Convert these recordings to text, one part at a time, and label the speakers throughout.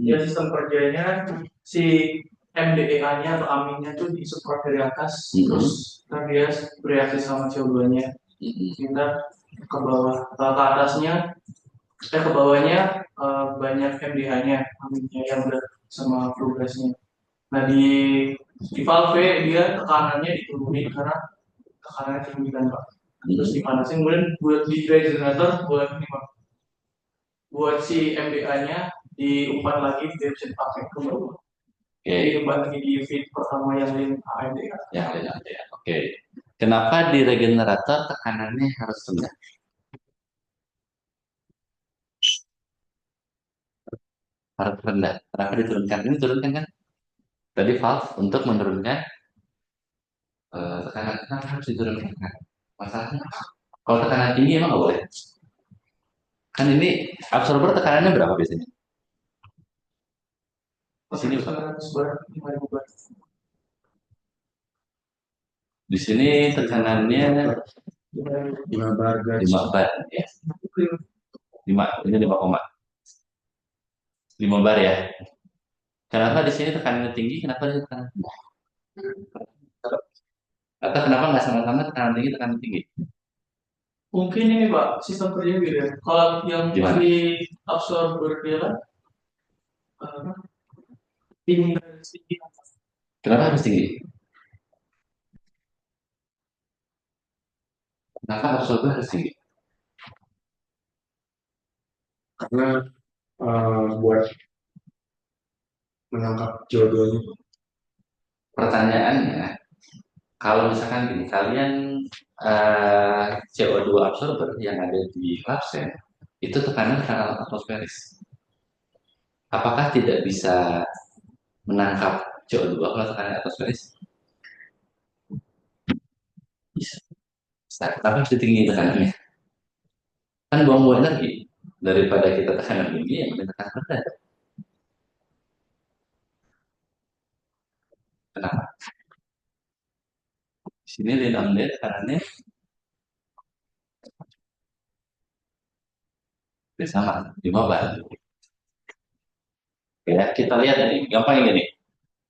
Speaker 1: Ya sistem kerjanya si MDEA-nya atau aminnya tuh disupport dari atas, terus dia bereaksi sama CO2-nya, sehingga ke bawah, ke atasnya, ke bawahnya banyak MDH-nya, aminnya yang udah sama flue gas-nya. Nah di valve dia tekanannya diturunin karena tekanannya tinggi kan Pak. Terus dipanasin, kemudian buat di dry generator buat ini Pak, buat si MDA-nya diumpan lagi biar bisa dipakai ke bawah. Jadi umpan lagi di feed pertama yang lin AMDA.
Speaker 2: Ya, oke. Kenapa di regenerator tekanannya harus rendah? Harus rendah. Kenapa diturunkan? Ini turunkan kan? Tadi valve untuk menurunkan tekanan. Kenapa harus diturunkan? Masalahnya, kalau tekanan tinggi emang nggak boleh. Kan ini absorber tekanannya berapa biasanya? Di sini berapa? Di sini tekanannya
Speaker 1: 5 bar
Speaker 2: 5 bar ya. 5, ini 5 bar ya. Kenapa di sini tekanannya tinggi? Kenapa di sini tekanan rendah? Atau kenapa nggak sama-sama tekanan tinggi, tekanan tinggi?
Speaker 1: Mungkin ini Pak, sistem kerjanya gitu ya. Kalau yang
Speaker 2: Gimana?
Speaker 1: di absorber dia kan tinggi tinggi.
Speaker 2: Kenapa harus tinggi? Kenapa absorber harus tinggi?
Speaker 1: Karena buat menangkap jodohnya.
Speaker 2: Pertanyaannya, kalau misalkan gini, kalian CO2 absorber yang ada di Klapsen, itu tekanan atmosferis. Apakah tidak bisa menangkap CO2 kalau tekanan atmosferis? Bisa. Tapi harus tinggi tekanannya. Kan buang-buang energi. Daripada kita tekanan tinggi, yang lebih tekanan rendah. Kenapa? Di sini di 6D tekanannya sama, 5 bar. Ya, kita lihat ini, gampang ini.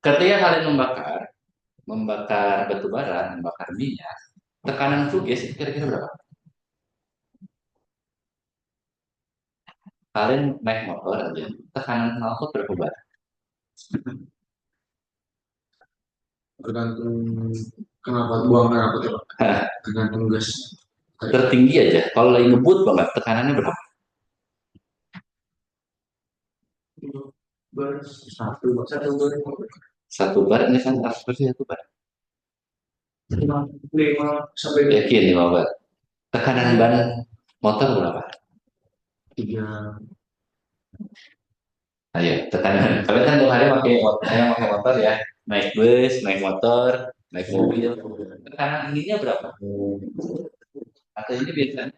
Speaker 2: Ketika kalian membakar batu bara, membakar minyak, tekanan flue gas itu kira-kira berapa? Kalian naik motor aja, tekanan knalpot berapa bar?
Speaker 1: Tergantung kenapa buang kenapa tuh Pak? Tergantung gas.
Speaker 2: Tertinggi aja, kalau lagi ngebut banget, tekanannya berapa?
Speaker 1: Bar satu satu bar
Speaker 2: 1 bar, ini kan absorpsi 1 bar.
Speaker 1: 5 sampai
Speaker 2: Yakin 5 bar. Tekanan ban motor berapa?
Speaker 1: 3.
Speaker 2: Ayo, tekanan. Kalian kan tiap hari pakai motor, saya pakai motor ya. Naik bus, naik motor, naik mobil. Tekanan ininya berapa? Atau ini biasanya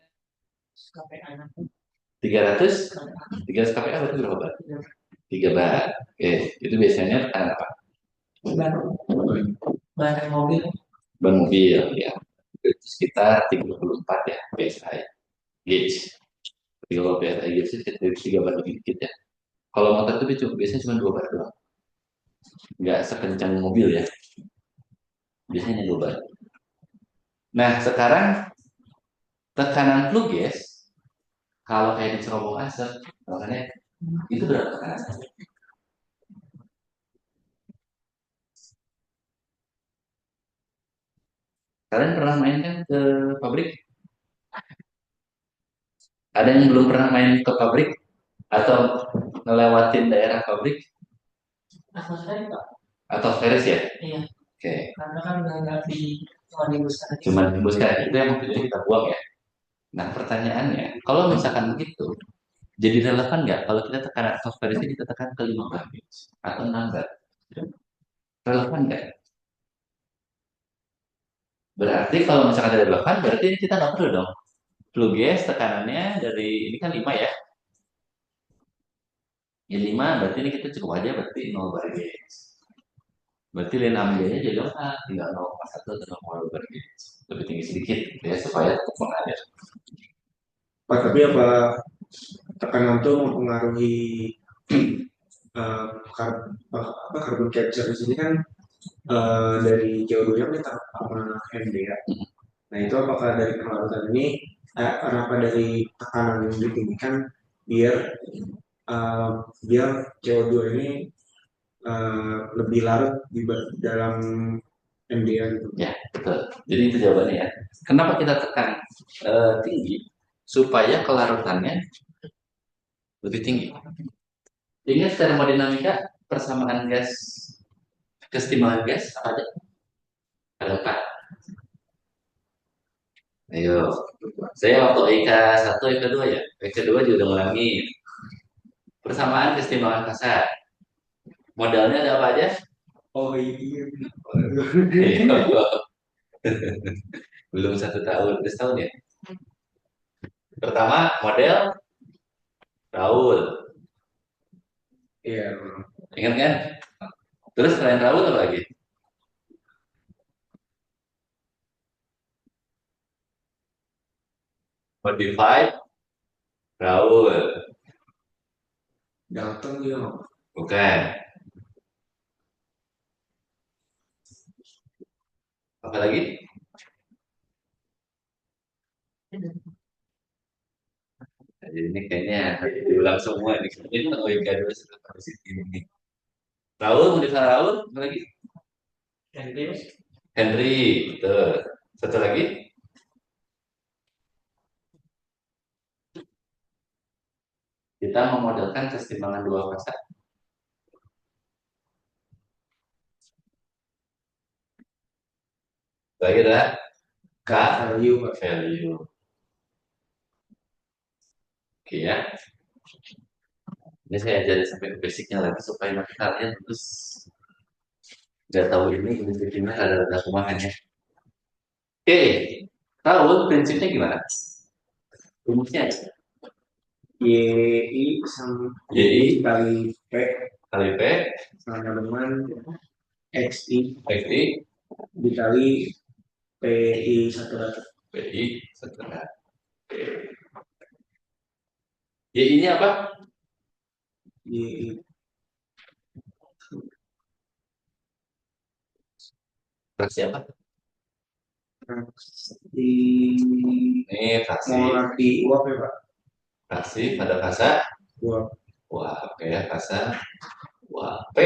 Speaker 2: 300, 300 kPa berarti berapa bar? 3 bar. Oke, itu biasanya tekanan apa?
Speaker 1: Ban mobil.
Speaker 2: Ban mobil, ya. Itu sekitar 34 ya, PSI. Gauge. 30 PSI gauge itu sekitar 3 bar lebih dikit ya. Kalau motor itu biasanya cuma 2 bar doang. Nggak sekencang mobil ya. Biasanya 2 bar. Nah, sekarang tekanan flue gas, kalau kayak di cerobong asap, makanya itu berapa tekanan? Kalian pernah main kan ke pabrik? Ada yang belum pernah main ke pabrik? Atau ngelewatin daerah pabrik?
Speaker 1: Atmosferik Pak.
Speaker 2: Atau Ferris ya?
Speaker 1: Iya.
Speaker 2: Oke.
Speaker 1: Karena kan nggak di cuma dihembuskan aja.
Speaker 2: Cuma hembuskan itu yang maksudnya kita buang ya. Nah pertanyaannya, kalau misalkan begitu, jadi relevan nggak kalau kita tekan atmosferisnya kita tekan ke 5 bar atau 6 bar? Relevan nggak? Berarti kalau misalkan tidak relevan, berarti kita nggak perlu dong. Flue gas tekanannya dari ini kan 5 ya. Ya 5 berarti ini kita cukup aja berarti 0 bar gas. Berarti lane ambilnya jadi lengkap, tinggal 0,1 atau 0,2 bar gas. Lebih tinggi sedikit gitu ya supaya tetap mengalir.
Speaker 1: Pak, tapi apa tekanan itu mempengaruhi
Speaker 3: eh, carbon capture di sini kan dari CO2 nya kita apa MD ya. Nah itu apakah dari pelarutan ini kenapa dari tekanan yang ditinggikan biar eh, biar CO2 ini lebih larut di dalam MDA gitu.
Speaker 2: Ya, betul. Jadi itu jawabannya ya. Kenapa kita tekan tinggi? Supaya kelarutannya lebih tinggi. Ingat termodinamika, persamaan gas, kesetimbangan gas, apa aja? Ada empat. Ayo, saya waktu IK 1, IK 2 ya. IK 2 juga udah ngulangi. Persamaan kesetimbangan fasa. Modalnya ada apa aja?
Speaker 3: Oh iya.
Speaker 2: Belum 1 tahun, udah setahun ya. Pertama, model Raul.
Speaker 3: Iya.
Speaker 2: Ingat kan? Terus selain Raul apa lagi? Modified Raul.
Speaker 3: Dalton juga nggak?
Speaker 2: Bukan. Apa lagi? Jadi ini kayaknya diulang semua nih. Ini OIK dulu sudah harus ini. Raul, modified Raul, apa lagi? Henry, betul. Satu lagi? Kita memodelkan kesetimbangan dua fasa. Lagi adalah K
Speaker 3: Value, Pak.
Speaker 2: value. Oke ya. Ini saya ajarin sampai ke basicnya lagi supaya nanti kalian terus nggak tahu ini ada kumahan ya. Oke, tahu prinsipnya gimana? Rumusnya aja.
Speaker 3: YI sama
Speaker 2: YI
Speaker 3: kali P
Speaker 2: kali P
Speaker 3: sama dengan XI
Speaker 2: XI
Speaker 3: dikali PI 100.
Speaker 2: PI setengah. YI-nya apa?
Speaker 3: YI
Speaker 2: Fraksi apa?
Speaker 3: di
Speaker 2: Ini fraksi.
Speaker 3: molar di uap ya Pak?
Speaker 2: Fraksi pada fasa.
Speaker 3: Uap.
Speaker 2: Wah, oke ya fasa. Wah, P.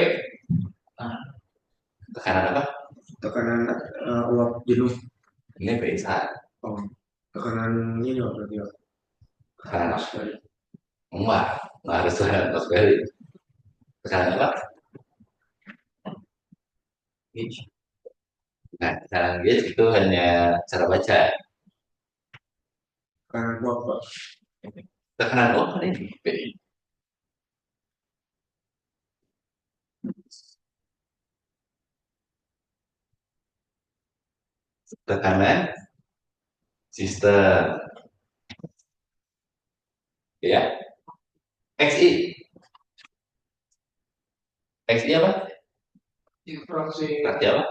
Speaker 2: Tekanan apa?
Speaker 3: Tekanan uap jenuh.
Speaker 2: Ini PI saat.
Speaker 3: Oh, tekanan ini apa berarti Pak?
Speaker 2: Tekanan
Speaker 3: Atmosfer.
Speaker 2: enggak harus tekanan atmosferik. Tekanan apa? Nah, tekanan gauge itu hanya cara baca.
Speaker 3: Tekanan uap Pak.
Speaker 2: Tekanan uap kan ini PI. Tekanan sistem. Ya. XI. XI apa?
Speaker 1: Fraksi
Speaker 2: Fraksi apa?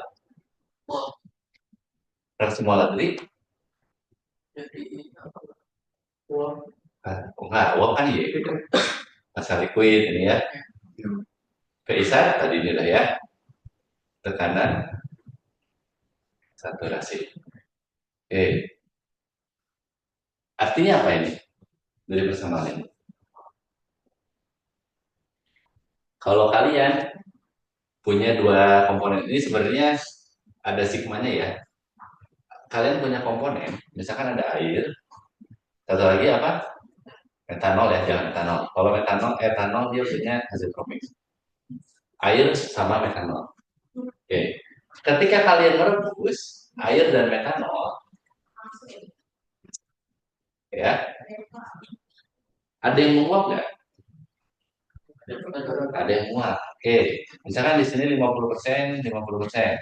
Speaker 2: Fraksi molar dari?
Speaker 1: jadi uang
Speaker 2: Enggak, uap kan ya. Masa liquid ini ya. PI tadi ini lah ya. Tekanan saturasi. Oke. Artinya apa ini? Dari persamaan ini. Kalau kalian punya dua komponen ini sebenarnya ada sigmanya ya. Kalian punya komponen, misalkan ada air, satu lagi apa? Metanol ya, jangan metanol. Kalau metanol, etanol dia punya hasil komik. Air sama metanol. Oke. Ketika kalian merebus air dan metanol, ya, ada yang menguap nggak? Ada yang menguap. Oke. Misalkan di sini 50%, 50%.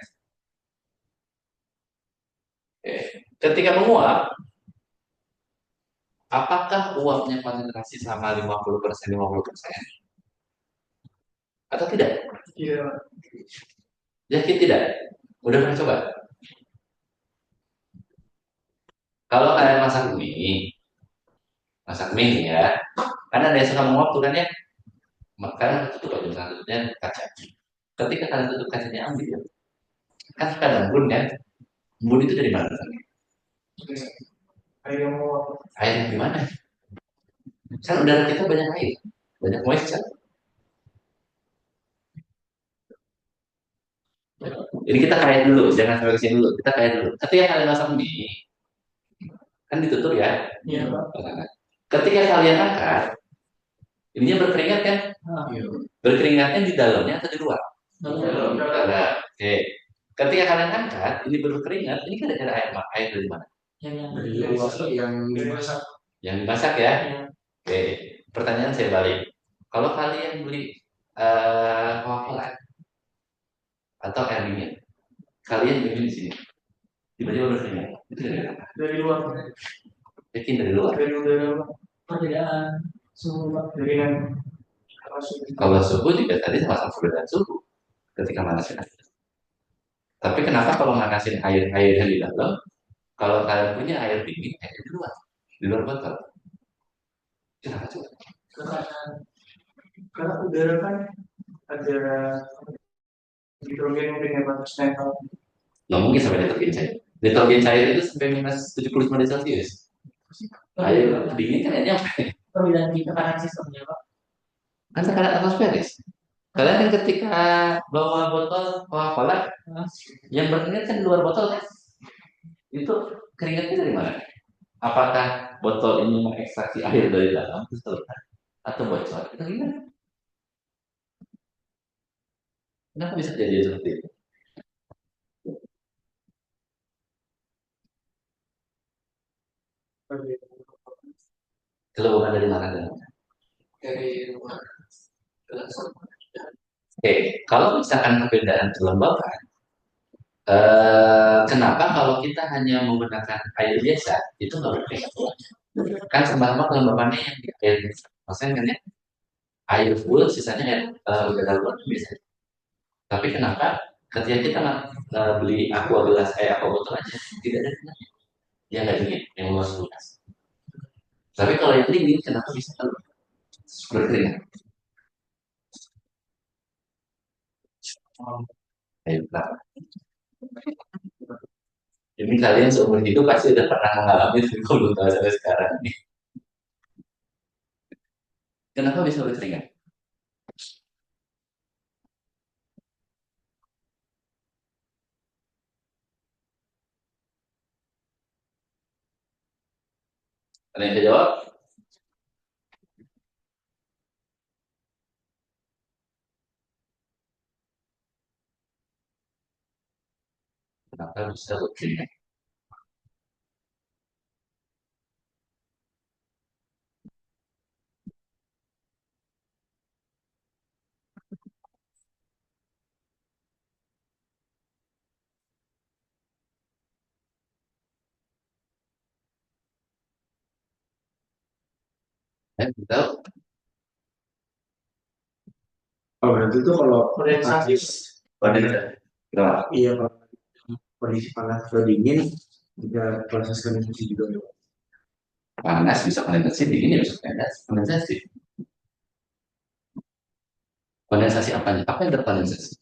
Speaker 2: Oke. Ketika menguap, apakah uapnya konsentrasi sama 50%, 50%? Atau tidak?
Speaker 1: iya
Speaker 2: Yakin tidak? Udah pernah coba? Kalau kalian masak mie nih ya, kan ada yang suka menguap tuh kan ya? Maka tutup aja selanjutnya kaca. Ketika kalian tutup kacanya ambil, kan kadang embun kan? Embun itu dari mana?
Speaker 1: Ayo mau
Speaker 2: Air dari mana? Kan udara kita banyak air, banyak moisture. Jadi kita kait dulu, jangan sampai kesini dulu. Kita kait dulu. Ketika kalian masak mie, kan ditutup ya.
Speaker 1: iya Pak.
Speaker 2: Nah, ketika kalian angkat, ininya berkeringat kan? Berkeringatnya di dalamnya atau di luar? Nah, oke. Ketika kalian angkat, ini berkeringat, ini kan ada air dari mana?
Speaker 3: Dari yang dimasak.
Speaker 2: Yang dimasak ya. Oke. Pertanyaan saya balik. Kalau kalian beli Coca-Cola atau air dingin, kalian minum di sini, tiba-tiba berkeringat, itu dari apa?
Speaker 1: Dari luar.
Speaker 2: Yakin dari luar.
Speaker 1: Dari udara perbedaan suhu Pak. Dari yang
Speaker 2: Kalau suhu juga tadi sama-sama perbedaan suhu ketika manasin air. Tapi kenapa kalau manasin air yang di dalam, kalau kalian punya air dingin, air di luar botol? Kenapa coba?
Speaker 1: karena udara kan ada hidrogen dengan batas netral.
Speaker 2: Nggak mungkin sampai detergen cair. Detergen cair itu sampai minus 75 derajat Celcius. Air dingin kan ya nyampe.
Speaker 1: Perbedaan di tekanan sistemnya Pak.
Speaker 2: Kan tekanan atmosferis. Kalian kan ketika bawa botol Coca-Cola, yang berkeringat kan di luar botol kan? Itu keringatnya dari mana? Apakah botol ini mengekstraksi air dari dalam terus keluar atau bocor? Itu gimana? Kenapa bisa jadi seperti itu? Keluar dari mana dan mana?
Speaker 1: Dari luar.
Speaker 2: Oke, kalau misalkan perbedaan kelembapan, kenapa kalau kita hanya menggunakan air biasa itu nggak berbeda? Kan sama-sama kelembapannya yang di air biasa. Maksudnya kan ya, air full, sisanya air udara luar biasa. Tapi kenapa ketika kita beli aqua gelas aqua botol aja tidak ada keringatnya? Dia nggak dingin, yang luas kulkas. Tapi kalau yang dingin, kenapa bisa berkeringat? Ayo, kenapa? Jadi kalian seumur hidup pasti udah pernah mengalami itu kalau belum tahu sampai sekarang ini. Kenapa bisa berkeringat? Ada yang bisa jawab? Kenapa bisa berkeringat? Tahu?
Speaker 3: Oh, berarti itu kalau
Speaker 1: Kondensasi.
Speaker 2: Kenapa?
Speaker 3: iya kalau kondisi panas atau dingin juga proses kondensasi juga.
Speaker 2: Panas bisa kondensasi, dingin ya bisa kondensasi. Kondensasi apanya? Apa yang terkondensasi?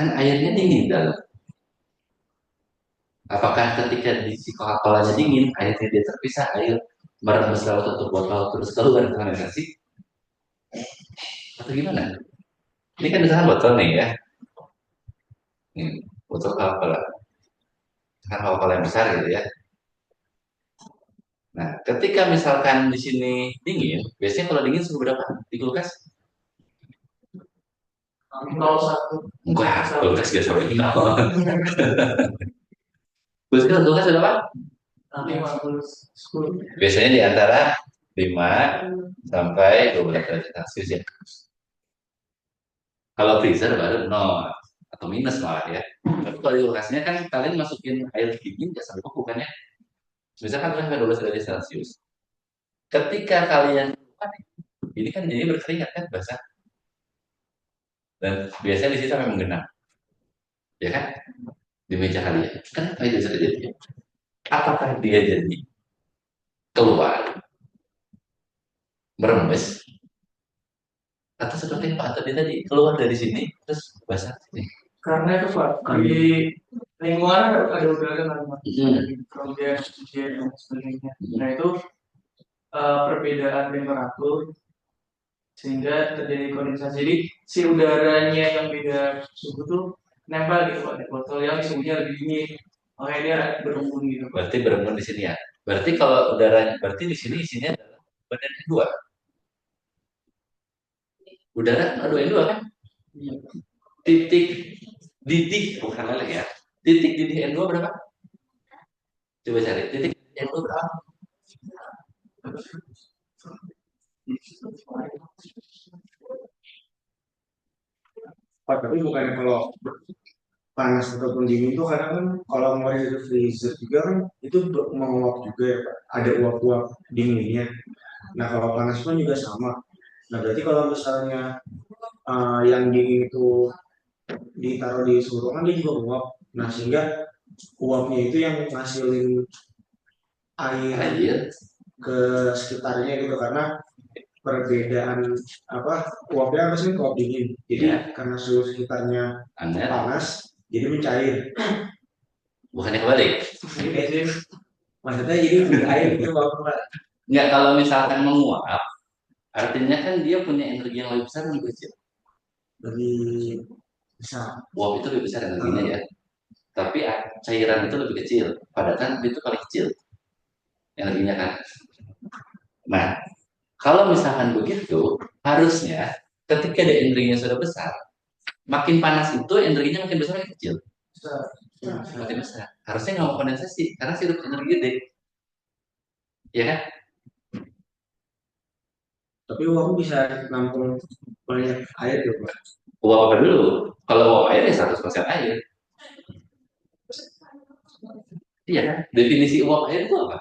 Speaker 2: Kan airnya dingin dalam. Apakah ketika di si Coca-Colanya dingin, airnya dia terpisah, air merembes lewat tutup botol terus keluar kondensasi? Atau gimana? Ini kan misalkan botol nih ya. Ini botol Coca-Cola. Kan Coca-Cola yang besar gitu ya. Nah, ketika misalkan di sini dingin, biasanya kalau dingin suhu berapa? Di kulkas?
Speaker 1: 01.
Speaker 2: Enggak, kulkas gak sampai 0. Kulkas berapa?
Speaker 1: 50.
Speaker 2: Biasanya di antara 5 sampai 12 derajat Celcius ya. Kalau freezer baru 0 atau minus malah ya. Tapi kalau di kulkasnya kan kalian masukin air dingin ya sampai beku kan ya. Misalkan sampai 12 derajat Celcius. Ketika kalian ini kan jadi berkeringat kan basah. Dan biasanya di situ sampai menggenang. Ya kan? Di meja kalian. Kenapa itu bisa terjadi? Apakah dia jadi keluar merembes Atau seperti Pak tadi tadi keluar dari sini terus basah sini.
Speaker 1: Karena itu Pak, di lingkungan ada udara kan Pak, ada nitrogen, oksigen dan sebagainya. Nah itu perbedaan temperatur sehingga terjadi kondensasi. Jadi si udaranya yang beda suhu tuh nempel gitu Pak di botol yang suhunya lebih dingin. Makanya dia berembun gitu Pak.
Speaker 2: Berarti berembun di sini ya. Berarti kalau udara, berarti di sini isinya adalah badan N2. Udara N2 kan?
Speaker 1: Iya.
Speaker 2: Titik didih bukan leleh ya. Titik didih N2 berapa? Coba cari titik N2 berapa?
Speaker 3: Pak, tapi bukannya kalau panas ataupun dingin tuh kadang kan kalau ngeluarin dari freezer juga kan itu menguap juga ya Pak. Ada uap-uap dinginnya. Nah kalau panas pun juga sama. Nah berarti kalau misalnya yang dingin itu ditaruh di suhu ruangan dia juga uap. Nah sehingga uapnya itu yang ngasilin air
Speaker 2: Air.
Speaker 3: ke sekitarnya gitu karena perbedaan apa uapnya apa sih uap dingin. Jadi
Speaker 2: Ya.
Speaker 3: karena suhu sekitarnya
Speaker 2: Aneh.
Speaker 3: panas jadi mencair.
Speaker 2: Bukannya kebalik.
Speaker 3: Maksudnya jadi air gitu Pak.
Speaker 2: Enggak, kalau misalkan menguap, artinya kan dia punya energi yang lebih besar lebih kecil.
Speaker 3: Lebih besar.
Speaker 2: Uap itu lebih besar energinya ya. Tapi cairan itu lebih kecil. Padatan itu paling kecil energinya kan. Nah, kalau misalkan begitu, harusnya ketika ada energinya sudah besar, makin panas itu energinya makin besar makin kecil. Makin besar. Harusnya nggak mau kondensasi karena sirup energi gede. Ya kan?
Speaker 3: Tapi uang bisa nampung banyak air gitu Pak.
Speaker 2: Uap apa dulu? Kalau uap air ya 100% air. Iya kan? Definisi uap air itu apa?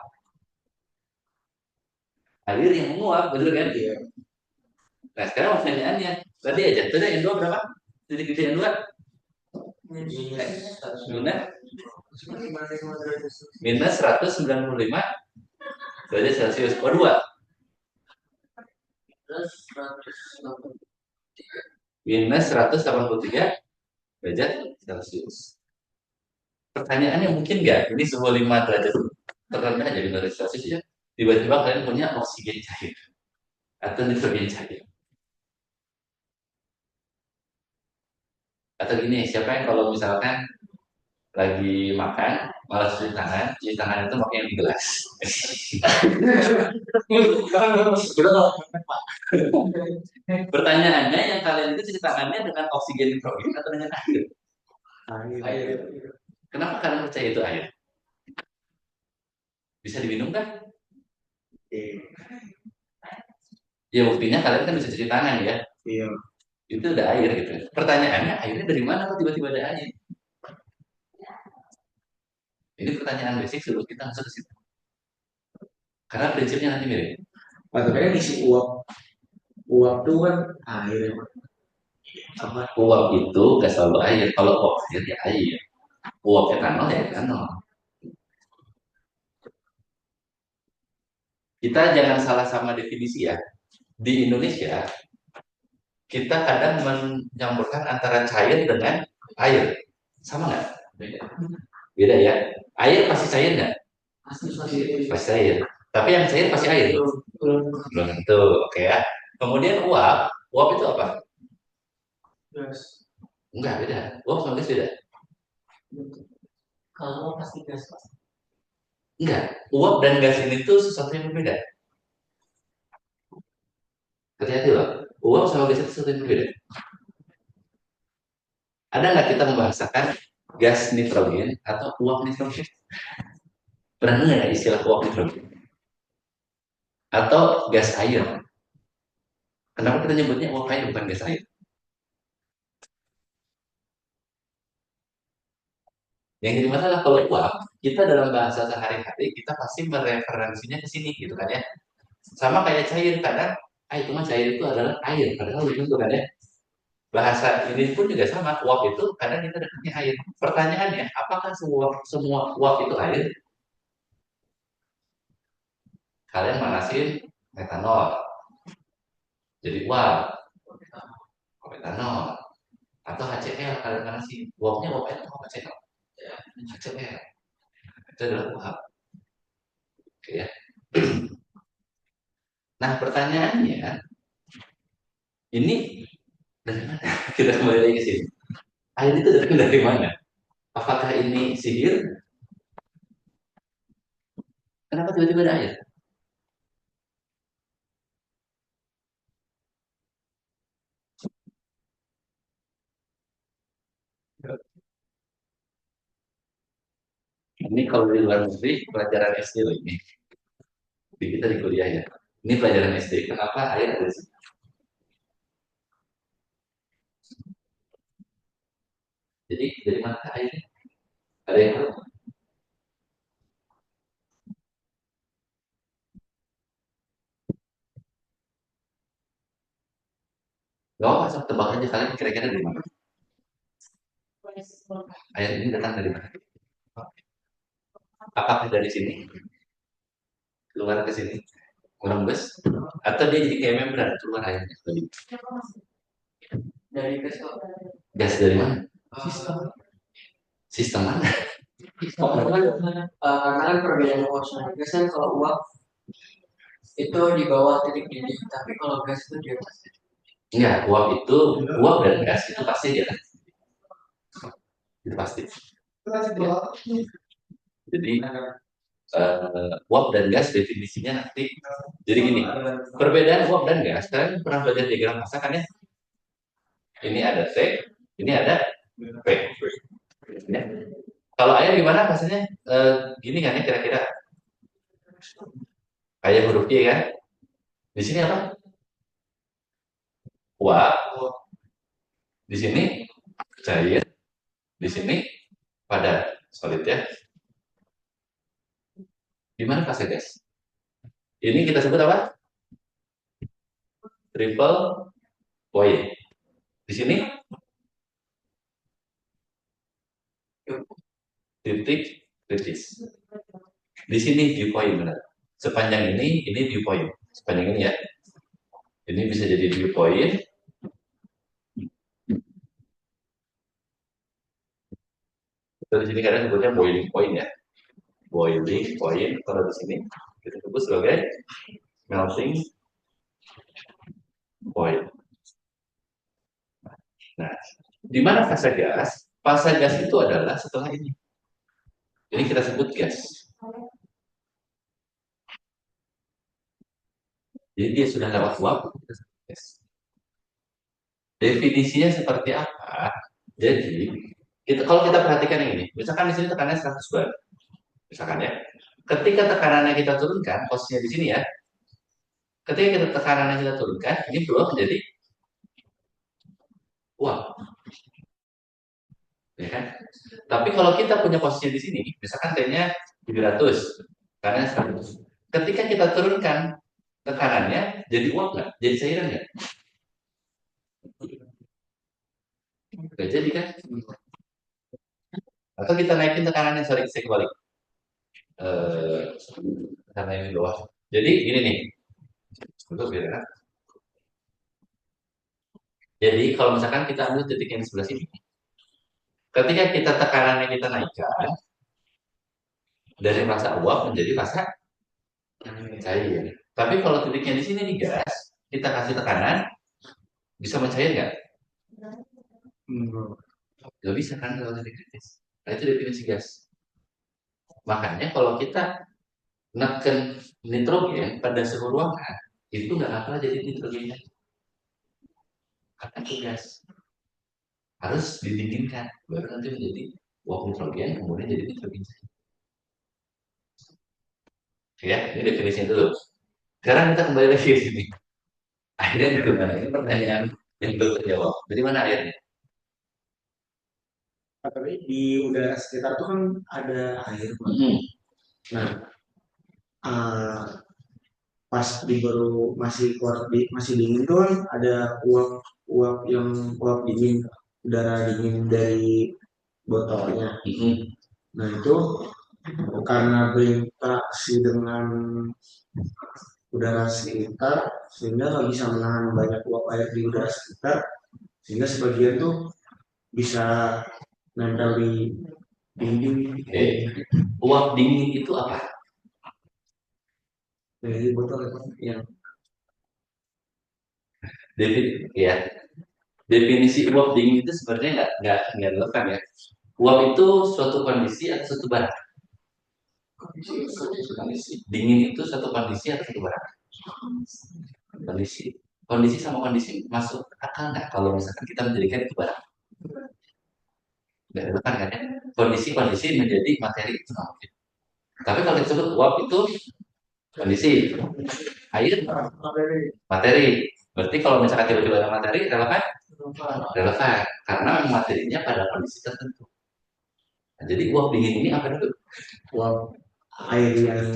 Speaker 2: Air yang menguap, betul kan?
Speaker 3: Iya.
Speaker 2: Nah sekarang pertanyaannya, tadi aja, tadi N2 berapa? Titik gede N2? Minus 195 derajat Celcius. O2 minus 183 derajat Celcius. Pertanyaannya mungkin nggak? Ini suhu 5 derajat terendah jadi derajat Celcius ya. Tiba-tiba kalian punya oksigen cair atau nitrogen cair. Atau gini, siapa yang kalau misalkan lagi makan malas cuci tangan itu pakai yang di gelas. Pertanyaannya yang kalian itu cuci tangannya dengan oksigen nitrogen atau dengan air?
Speaker 3: Air.
Speaker 2: Kenapa kalian percaya itu air? Bisa diminum kan? Ya buktinya kalian kan bisa cuci tangan ya.
Speaker 3: Iya.
Speaker 2: Itu udah air gitu. Pertanyaannya airnya dari mana kok tiba-tiba ada air? Ini pertanyaan basic sebelum kita masuk ke situ. Karena prinsipnya nanti mirip.
Speaker 3: Tapi kan isi uap tuh kan air ya Pak. Apa?
Speaker 2: Uap itu gak selalu air. Kalau uap air ya air. Uap etanol ya etanol. Kita jangan salah sama definisi ya. Di Indonesia, kita kadang mencampurkan antara cair dengan air. Sama nggak? Beda ya. Air pasti cair nggak? Pasti cair. Tapi yang cair pasti air. Belum tentu. Oke ya. Kemudian uap itu apa?
Speaker 1: Gas.
Speaker 2: Enggak, beda. Uap sama gas beda.
Speaker 1: Kalau pasti gas Pak.
Speaker 2: Enggak. Uap dan gas ini tuh sesuatu yang berbeda. Hati-hati loh. Uap sama gas itu sesuatu yang berbeda. Ada nggak kita membahasakan gas nitrogen atau uap nitrogen? Pernah nggak istilah uap nitrogen? Atau gas air? Kenapa kita nyebutnya uap air bukan gas air? Yang jadi masalah kalau uap, kita dalam bahasa sehari-hari kita pasti mereferensinya ke sini gitu kan ya. Sama kayak cair kadang, itu mah cair itu adalah air, padahal belum tentu kan ya. Bahasa ini pun juga sama, uap itu kadang kita dekatnya air. Pertanyaannya, apakah semua uap itu air? Kalian manasin metanol, jadi uap. uap etanol atau HCl, kadang-kadang sih uapnya uap etanol HCl. HCl itu adalah uap. Oke ya. Nah pertanyaannya, ini dari mana? Kita kembali lagi ke sini. Air itu datang dari mana? Apakah ini sihir? Kenapa tiba-tiba ada air? Ini kalau di luar negeri pelajaran SD loh ini. Di kita di kuliah ya. Ini pelajaran SD. Kenapa air ada di sini? Jadi dari mana airnya? Ada yang tahu? Gak apa, langsung tebak aja kalian kira-kira dari mana? Air ini datang dari mana? Apakah dari sini? Keluar ke sini? Merembes? Atau dia jadi kayak membran keluar airnya?
Speaker 1: Dari gas
Speaker 2: Gas dari mana?
Speaker 1: sistem.
Speaker 2: Sistem mana?
Speaker 1: Karena kan perbedaan proporsional gas kan kalau uap itu di bawah titik didih, tapi kalau gas itu di atas.
Speaker 2: Enggak, uap dan gas itu pasti dia. Itu pasti. Jadi uap dan gas definisinya nanti. Jadi gini, perbedaan uap dan gas, kalian pernah belajar diagram massa kan ya? Ini ada T, ini ada P. Ya. Kalau air gimana maksudnya? Gini kan ya kira-kira kayak huruf Y kan? Di sini apa? Uap. Di sini cair. Di sini padat, solid ya. Di mana fase gas? Ini kita sebut apa? Triple point. Di sini titik kritis. Di sini dew point benar. Sepanjang ini dew point. Sepanjang ini ya. Ini bisa jadi dew point. Di sini kadang sebutnya boiling point ya. Boiling point. Kalau di sini kita sebut sebagai melting point. Nah, di mana fase gas? Fase gas itu adalah setelah ini. Ini kita sebut gas. Jadi dia sudah lewat uap, kita sebut gas. Definisinya seperti apa? Jadi kalau kita perhatikan yang ini, misalkan di sini tekanannya 100 bar, misalkan ya. Ketika tekanannya kita turunkan, posisinya di sini ya. Ketika kita tekanannya kita turunkan, ini berubah menjadi uap. Ya kan? Tapi kalau kita punya posisinya di sini, misalkan T-nya 700, tekanannya 100. Ketika kita turunkan tekanannya, jadi uap nggak? Jadi cairan nggak? Nggak jadi kan? Atau kita naikin tekanannya, sorry, saya kembali. Karena ini bawah. Jadi gini nih. Untuk biar. Jadi kalau misalkan kita ambil titik yang di sebelah sini, ketika kita tekanannya kita naikkan dari masa uap menjadi masa cair. Tapi kalau titiknya di sini nih gas, kita kasih tekanan, bisa mencair nggak? Nggak bisa kan kalau titik kritis. Nah itu definisi gas. Makanya kalau kita neken nitrogen pada suhu ruangan, itu nggak akan jadi nitrogennya. Karena itu gas. Harus didinginkan, baru nanti menjadi uap nitrogen, kemudian jadi nitrogen. Ya, ini definisinya dulu. Sekarang kita kembali lagi ke sini. Airnya di mana? Ini pertanyaan yang belum terjawab. Dari mana airnya?
Speaker 3: Tapi di udara sekitar tuh kan ada air. Nah, pas di baru masih dingin tuh kan ada uap uap dingin, udara dingin dari botolnya. Nah itu karena berinteraksi dengan udara sekitar sehingga nggak bisa menahan banyak uap air di udara sekitar sehingga sebagian tuh bisa nempel di dinding
Speaker 2: Oke. Uap dingin itu apa?
Speaker 3: dari botol yang
Speaker 2: Ya, definisi uap dingin itu sebenarnya nggak relevan ya. Uap itu suatu kondisi atau suatu barang? Kondisi. Dingin itu suatu kondisi atau suatu barang? Kondisi. Kondisi sama kondisi masuk akal nggak kalau misalkan kita menjadikan itu barang? Nggak relevan kan ya? Kondisi-kondisi menjadi materi itu nggak mungkin. Tapi kalau disebut uap itu kondisi, air materi. Berarti kalau misalkan tiba-tiba ada materi relevan? Relevan. Karena memang materinya pada kondisi tertentu. Nah, jadi uap dingin ini apa dulu?
Speaker 3: uap air yang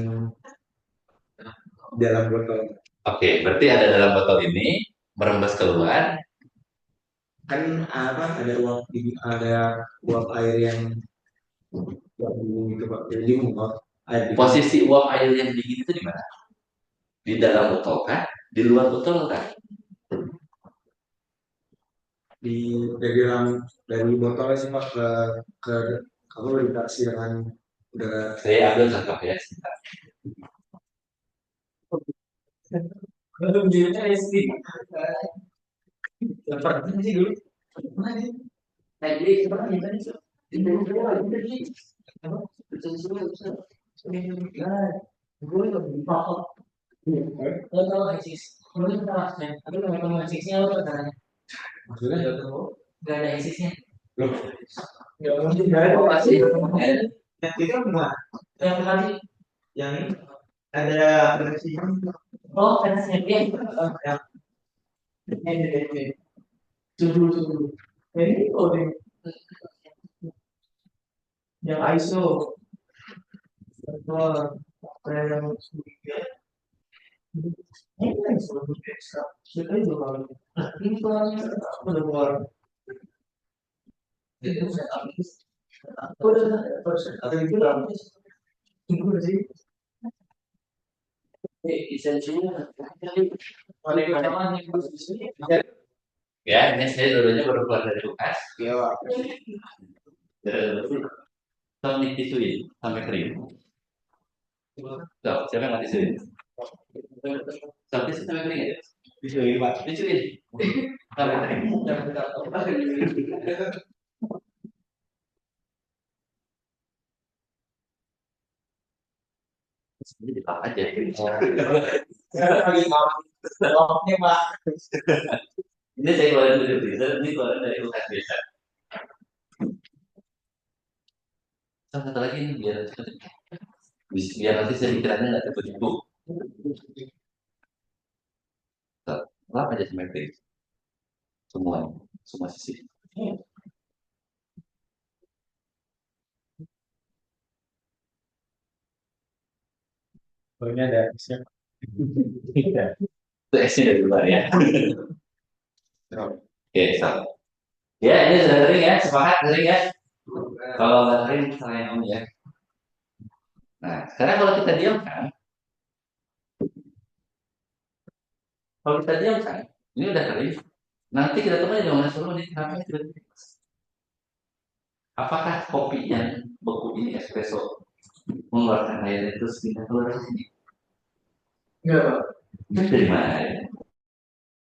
Speaker 3: dalam botol.
Speaker 2: Oke, berarti ada dalam botol ini merembes keluar.
Speaker 3: Kan apa ada uap air yang dingin gitu Pak. Jadi menguap air dingin.
Speaker 2: Posisi uap air yang dingin itu di mana? Di dalam botol kan? Di luar botol kan?
Speaker 3: Dari botolnya sih Pak ke kalau berinteraksi dengan udara.
Speaker 2: Saya ambil contoh ya.
Speaker 1: Belum jadi SD. Yang pernah sih dulu. Pernah sih. Nah, jadi pernah gimana sih? Gue lebih paham. Lo tau eksis. Lo itu kelasnya. Tapi kalau kamu eksisnya lo tanya.
Speaker 3: Maksudnya
Speaker 1: Gak ada eksisnya.
Speaker 3: loh,
Speaker 1: Gak mungkin gak ada. Pasti.
Speaker 3: yang itu apa?
Speaker 1: Yang tadi.
Speaker 3: Yang ini ada versi
Speaker 1: Oh, versinya dia. Ini. Tunggu. Ini coding. Yang ISO. Server. Yang ini kan suatu ekstra. Kita juga kalau ini soalnya udah keluar. Itu saya habis. Udah persen atau itu berapa? Tunggu sih. Esensinya pada mana yang harus di sini?
Speaker 2: Ya, ini saya dulunya baru keluar dari kulkas.
Speaker 3: ya
Speaker 2: Tolong ditisuin sampai kering. Tuh, siapa yang mau tisuin? Sampai sampai kering ya?
Speaker 3: disuruh Pak.
Speaker 2: Tisuin. Sampai kering. Ini dipak aja.
Speaker 3: Lagi mau ini Pak.
Speaker 2: Ini saya keluarin dari freezer, ini keluarin dari kulkas biasa. Sama satu lagi ini biar nanti saya pikirannya nggak terbentuk. Lap aja sampai kering. Semua sisi.
Speaker 3: Ini ada esnya.
Speaker 2: Itu esnya dari luar ya. Oke, so. Ya, ini sudah kering ya, sepakat kering ya. Kalau nggak kering, salahin Om ya. Nah, sekarang kalau kita diamkan, ini udah kering. Nanti kita tunggu aja jangan 10 menit, sampai tiba-tiba. Apakah kopi yang beku ini espresso mengeluarkan air itu sepindah keluar ke sini?
Speaker 1: Enggak.
Speaker 2: Dari mana ya?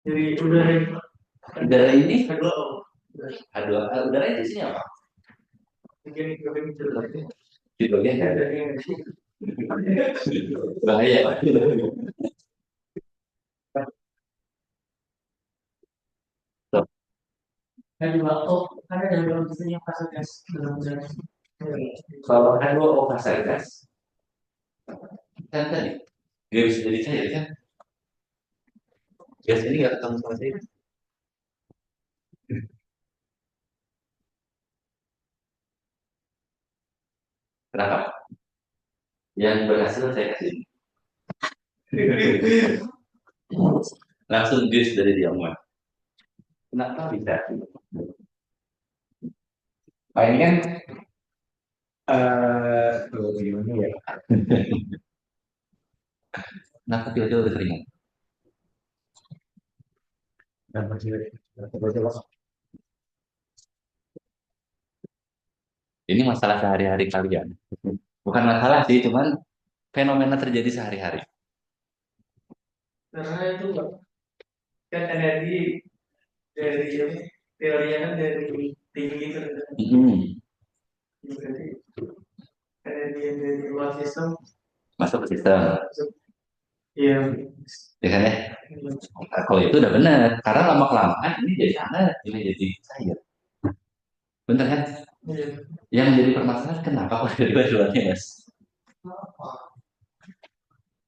Speaker 1: Jadi udara
Speaker 2: Udara ini
Speaker 1: kedua.
Speaker 2: udara itu isinya apa?
Speaker 1: Begini lagi.
Speaker 2: Di bagian nggak ada. Bahaya Pak.
Speaker 1: Kan juga karena ada dalam bisnisnya pasal gas dalam gas.
Speaker 2: Kalau H2O pasar gas, kan tadi nggak bisa jadi cair kan? Gas ini nggak ketemu sama cair. Kenapa? Yang berhasil saya kasih. Langsung gas dari diamuan. Kenapa bisa?
Speaker 3: Pak ini kan gimana ya?
Speaker 2: Kenapa tiba-tiba berkeringat?
Speaker 3: Dan masih coba.
Speaker 2: Ini masalah sehari-hari kalian. Bukan masalah sih, cuman fenomena terjadi sehari-hari.
Speaker 1: Karena itu kan energi dari ini, teorinya kan dari tinggi ke rendah. Berarti energi yang dari luar sistem
Speaker 2: Masuk ke sistem.
Speaker 1: masuk. Iya.
Speaker 2: Ya kan ya? Nah, kalau itu udah benar. Karena lama-kelamaan ini jadi hangat, ini jadi cair. Bener kan?
Speaker 1: Iya.
Speaker 2: Yang menjadi permasalahan kenapa kok tiba-tiba duluannya mas?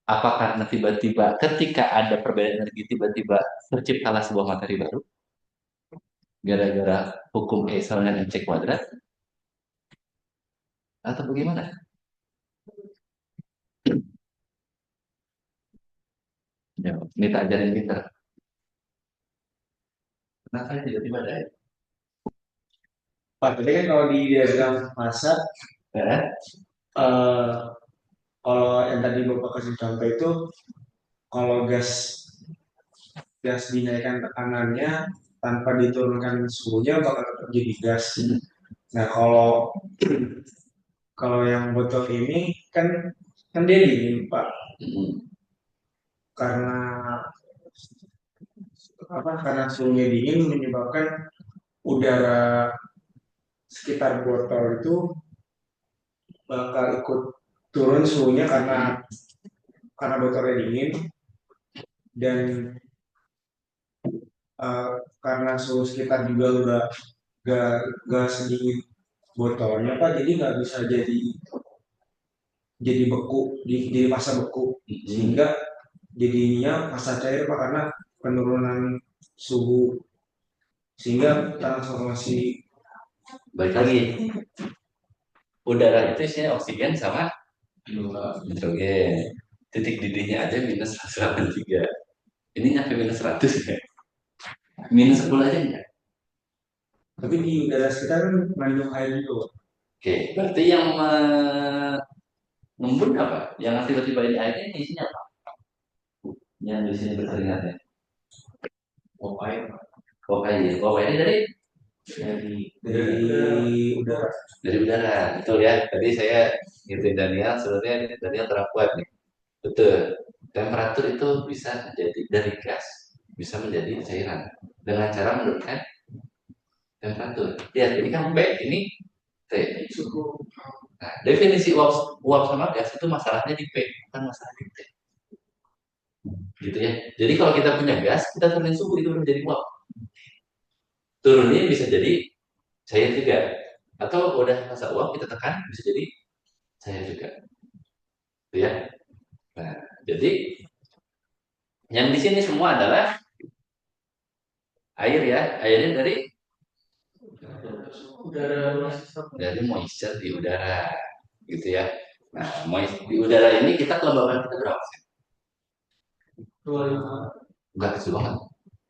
Speaker 2: Apa karena tiba-tiba ketika ada perbedaan energi tiba-tiba terciptalah sebuah materi baru? Gara-gara hukum E sama dengan MC kuadrat? Atau bagaimana? Ya, ini tak ajarin pinter. Kenapa tiba-tiba ada ya?
Speaker 3: Pak, tadi kan kalau di diagram massa,
Speaker 2: Eh?
Speaker 3: eh, kalau yang tadi Bapak kasih contoh itu, kalau gas gas dinaikkan tekanannya tanpa diturunkan suhunya bakal tetap jadi gas. Nah, kalau kalau yang botol ini kan kan dia dingin, Pak. Karena apa? Karena suhunya dingin menyebabkan udara sekitar botol itu bakal ikut turun suhunya karena botolnya dingin dan eh, karena suhu sekitar juga udah gak sedingin botolnya Pak, jadi nggak bisa jadi beku, jadi masa beku, sehingga jadinya masa cair Pak karena penurunan suhu, sehingga transformasi.
Speaker 2: Balik lagi, udara itu isinya oksigen sama nitrogen. Titik didihnya aja minus 183. Ini nyampe minus 100 ya? Minus 10 aja enggak?
Speaker 3: Tapi di udara sekitar kan mengandung air juga.
Speaker 2: Oke, berarti yang ngembun apa? Yang tiba-tiba ini airnya ini isinya apa? Yang di sini berkeringatnya.
Speaker 3: Oh, air
Speaker 2: Oh air. Oh air ini dari
Speaker 3: dari udara.
Speaker 2: dari udara. Betul ya. Tadi saya ngikutin Daniel, sebenarnya Daniel terang kuat nih. Betul. Temperatur itu bisa menjadi dari gas, bisa menjadi cairan dengan cara menurunkan temperatur. Ya, ini kan P, ini T. Nah, definisi uap sama gas itu masalahnya di P, bukan masalah di T. Gitu ya. Jadi kalau kita punya gas, kita turunin suhu itu menjadi uap. Turunnya bisa jadi cair juga. Atau udah masa uap kita tekan bisa jadi cair juga. Gitu ya. Nah, jadi yang di sini semua adalah air ya. Airnya
Speaker 1: Udara luar sistem.
Speaker 2: dari moisture di udara. Gitu ya. Nah, di udara ini kita kelembaban kita berapa sih?
Speaker 1: 25.
Speaker 2: Enggak kecil banget.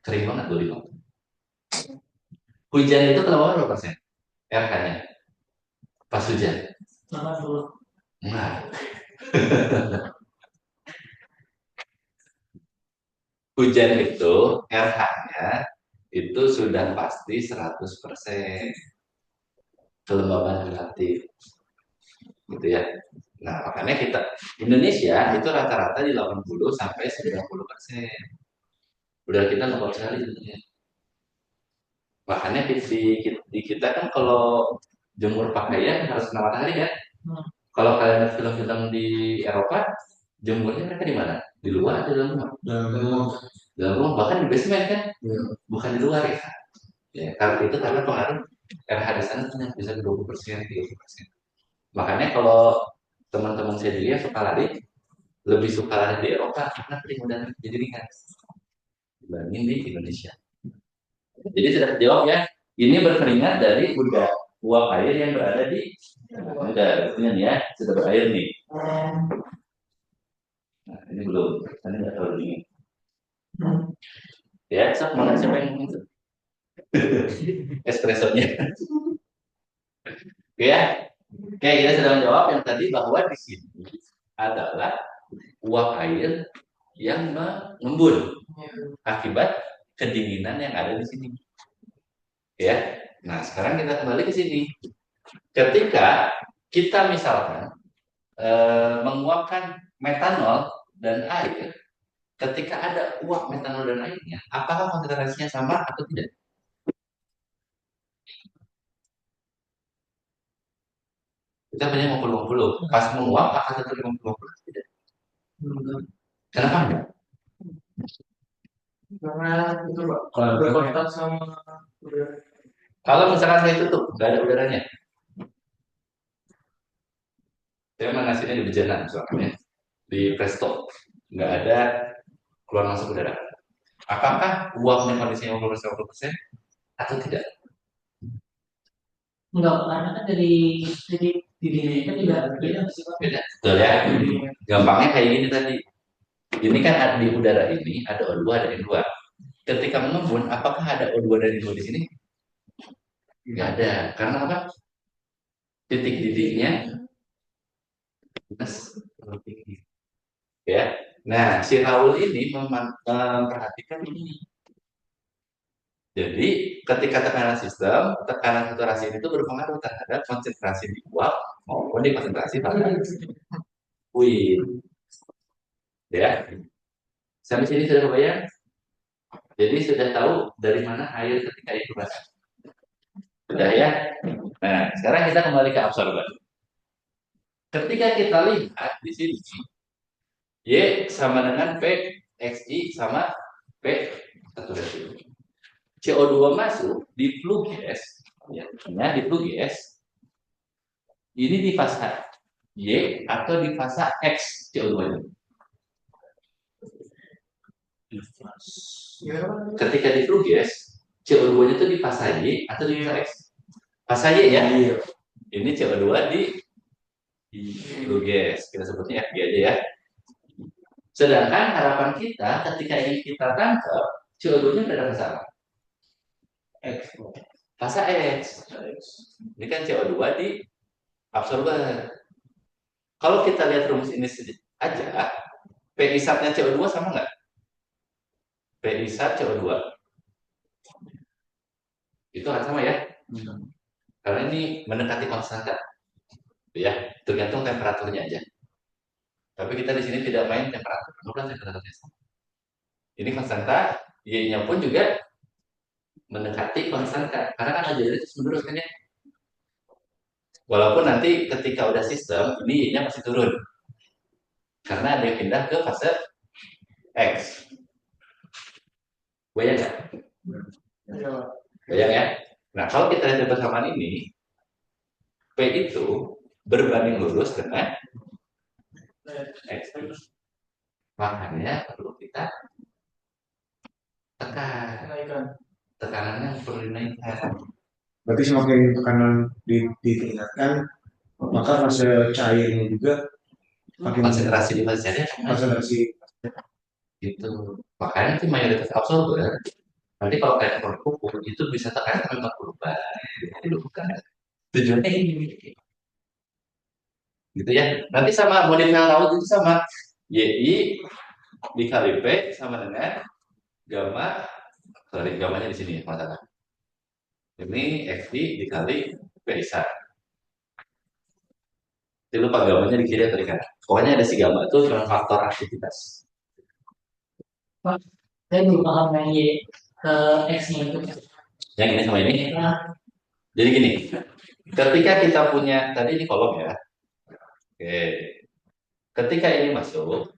Speaker 2: Kering banget 25. Hujan itu kelembaban berapa persen? RH-nya. Pas hujan.
Speaker 1: 80.
Speaker 2: Nah, hujan itu RH-nya itu sudah pasti 100% kelembaban relatif. Gitu ya. Nah, makanya kita Indonesia itu rata-rata di 80 sampai 90%. Udah kita lembab sekali sebenarnya. Makanya di kita kan kalau jemur pakaian harus kena matahari ya. Kalau kalian lihat film-film di Eropa, jemurnya mereka di mana? Di luar atau di dalam rumah? Dalam rumah, bahkan di basement kan? Bukan di luar ya. Ya, karena itu karena pengaruh RH di sana tuh bisa 20%, 30%. Makanya kalau teman-teman saya juga suka lari, lebih suka lari di Eropa karena kering udara jadi ringan dibanding di Indonesia. Jadi sudah terjawab ya. Ini berkeringat dari uap air yang berada di udara. Ini ya sudah berair nih. Nah, ini belum. Ini nggak terlalu dingin. Ya, mana siapa yang itu? Espressonya. Oke ya. Oke, kita sudah menjawab yang tadi bahwa di sini adalah uap air yang mengembun akibat kedinginan yang ada di sini. Ya. Nah, sekarang kita kembali ke sini. Ketika kita misalkan menguapkan metanol dan air, ketika ada uap metanol dan airnya, apakah konsentrasinya sama atau tidak? Kita punya 50-50. Pas menguap, apakah tetap 50-50? Tidak. Kenapa enggak?
Speaker 1: Karena itu Pak, berkontak sama udara.
Speaker 2: Kalau misalkan saya tutup, nggak ada udaranya. Saya mengasihnya di bejana, misalkan ya. Di presto. Nggak ada keluar masuk udara. Apakah uapnya kondisinya 50% atau tidak?
Speaker 4: Enggak, karena kan dari dirinya itu juga beda sih Pak.
Speaker 2: Beda. Betul ya? Gampangnya kayak gini tadi. Ini kan di udara ini ada O2, ada N2. Ketika mengembun, apakah ada O2 dan N2 di sini? Nggak ada. Karena apa? Titik didiknya terlalu tinggi. Ya. Nah, si Raul ini memperhatikan ini. Jadi, ketika tekanan sistem, tekanan saturasi itu berpengaruh terhadap konsentrasi di uap maupun di konsentrasi pada fluid. Ya. Sampai sini sudah kebayang? Jadi sudah tahu dari mana air ketika itu basah. Sudah ya? Nah, sekarang kita kembali ke absorber. Ketika kita lihat di sini, Y sama dengan P, XI sama P saturasi. CO2 masuk di flue gas, ya, di flue gas, ini di fasa Y atau di fasa X CO2-nya. Ketika di flue gas, CO2-nya itu di fasa Y atau di fasa X? Fasa Y ya. Ini CO2 di flue gas. Kita sebutnya FG aja ya. Sedangkan harapan kita ketika ingin kita tangkap, CO2-nya berada fasa apa? X. Fasa X. Ini kan CO2 di absorber. Kalau kita lihat rumus ini aja, PI SAT-nya CO2 sama nggak? PI SAT CO2. Itu harus sama ya? Karena ini mendekati konstanta. Ya, tergantung temperaturnya aja. Tapi kita di sini tidak main temperatur, bukan temperaturnya sama. Ini konstanta, Y-nya pun juga mendekati konstanta. Karena kan aja terus menurut kan ya. Walaupun nanti ketika udah sistem, ini Y-nya pasti turun. Karena ada yang pindah ke fase X. Bayang nggak? Bayang ya? Nah, kalau kita lihat persamaan ini, P itu berbanding lurus dengan X. Makanya perlu kita tekan. Tekanannya perlu dinaikkan.
Speaker 3: Berarti semakin tekanan ditingkatkan, maka fase cairnya juga makin
Speaker 2: konsentrasi di fase cair.
Speaker 3: konsentrasi.
Speaker 2: Itu makanya itu mayoritas absorber. Nanti kalau kayak pupuk itu bisa tekanan 40 bar. Itu bukan tujuannya ini. Gitu ya. Nanti sama modifel laut itu sama YI dikali P sama dengan gamma. Sorry, gamanya di sini masalah. Ini XI dikali P SAT. Jadi lupa gamanya di kiri atau di kanan. Pokoknya ada si gamma itu cuma faktor aktivitas.
Speaker 4: Pak, saya belum paham yang Y ke X-nya itu.
Speaker 2: Yang ini sama ini.
Speaker 4: Nah,
Speaker 2: Jadi gini, ketika kita punya tadi ini kolom ya. Oke. Ketika ini masuk,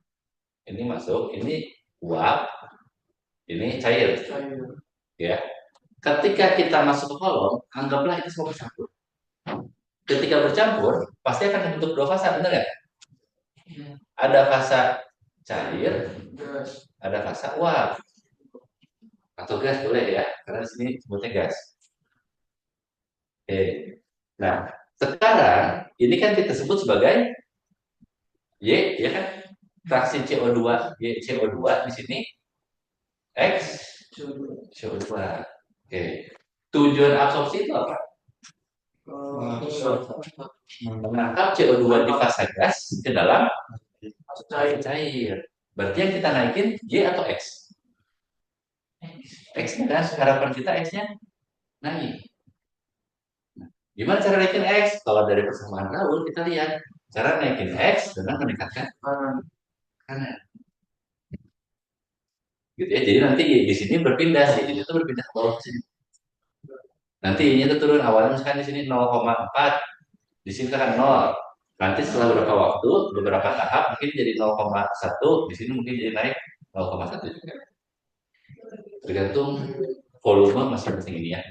Speaker 2: ini uap, ini cair. Ya. Ketika kita masuk ke kolom, anggaplah itu semua bercampur. Ketika bercampur, pasti akan membentuk dua fasa, benar nggak? Ada fasa cair, ada fasa uap. Atau gas boleh ya, karena di sini sebutnya gas. Oke. Nah, sekarang ini kan kita sebut sebagai Y, ya kan? Fraksi CO2, Y CO2 di sini X CO2. Oke. Tujuan absorpsi itu apa? Menangkap CO2 di fase gas ke dalam cair. Berarti yang kita naikin Y atau X? X-nya kan, harapan kita X-nya naik. Gimana cara naikin X? Kalau dari persamaan Raul kita lihat cara naikin X dengan meningkatkan kanan. Gitu ya. Jadi nanti di sini berpindah, di sini tuh berpindah ke bawah sini. Nanti ini tuh turun awalnya misalkan di sini 0,4, di sini kan 0. Nanti setelah beberapa waktu, beberapa tahap mungkin jadi 0,1, di sini mungkin jadi naik 0,1 juga. Tergantung volume masing-masing ini ya.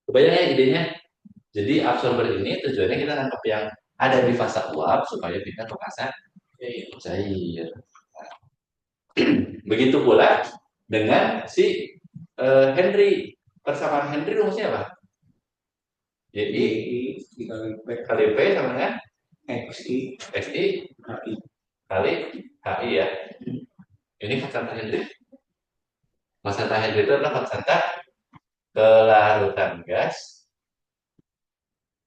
Speaker 2: Kebayang ya idenya? Jadi absorber ini tujuannya kita nangkep yang ada di fase uap supaya pindah ke fase cair. Begitu pula dengan si Henry. Persamaan Henry rumusnya apa? Jadi kali P sama dengan XI kali HI ya. Ini konstanta Henry. Konstanta Henry itu adalah konstanta kelarutan gas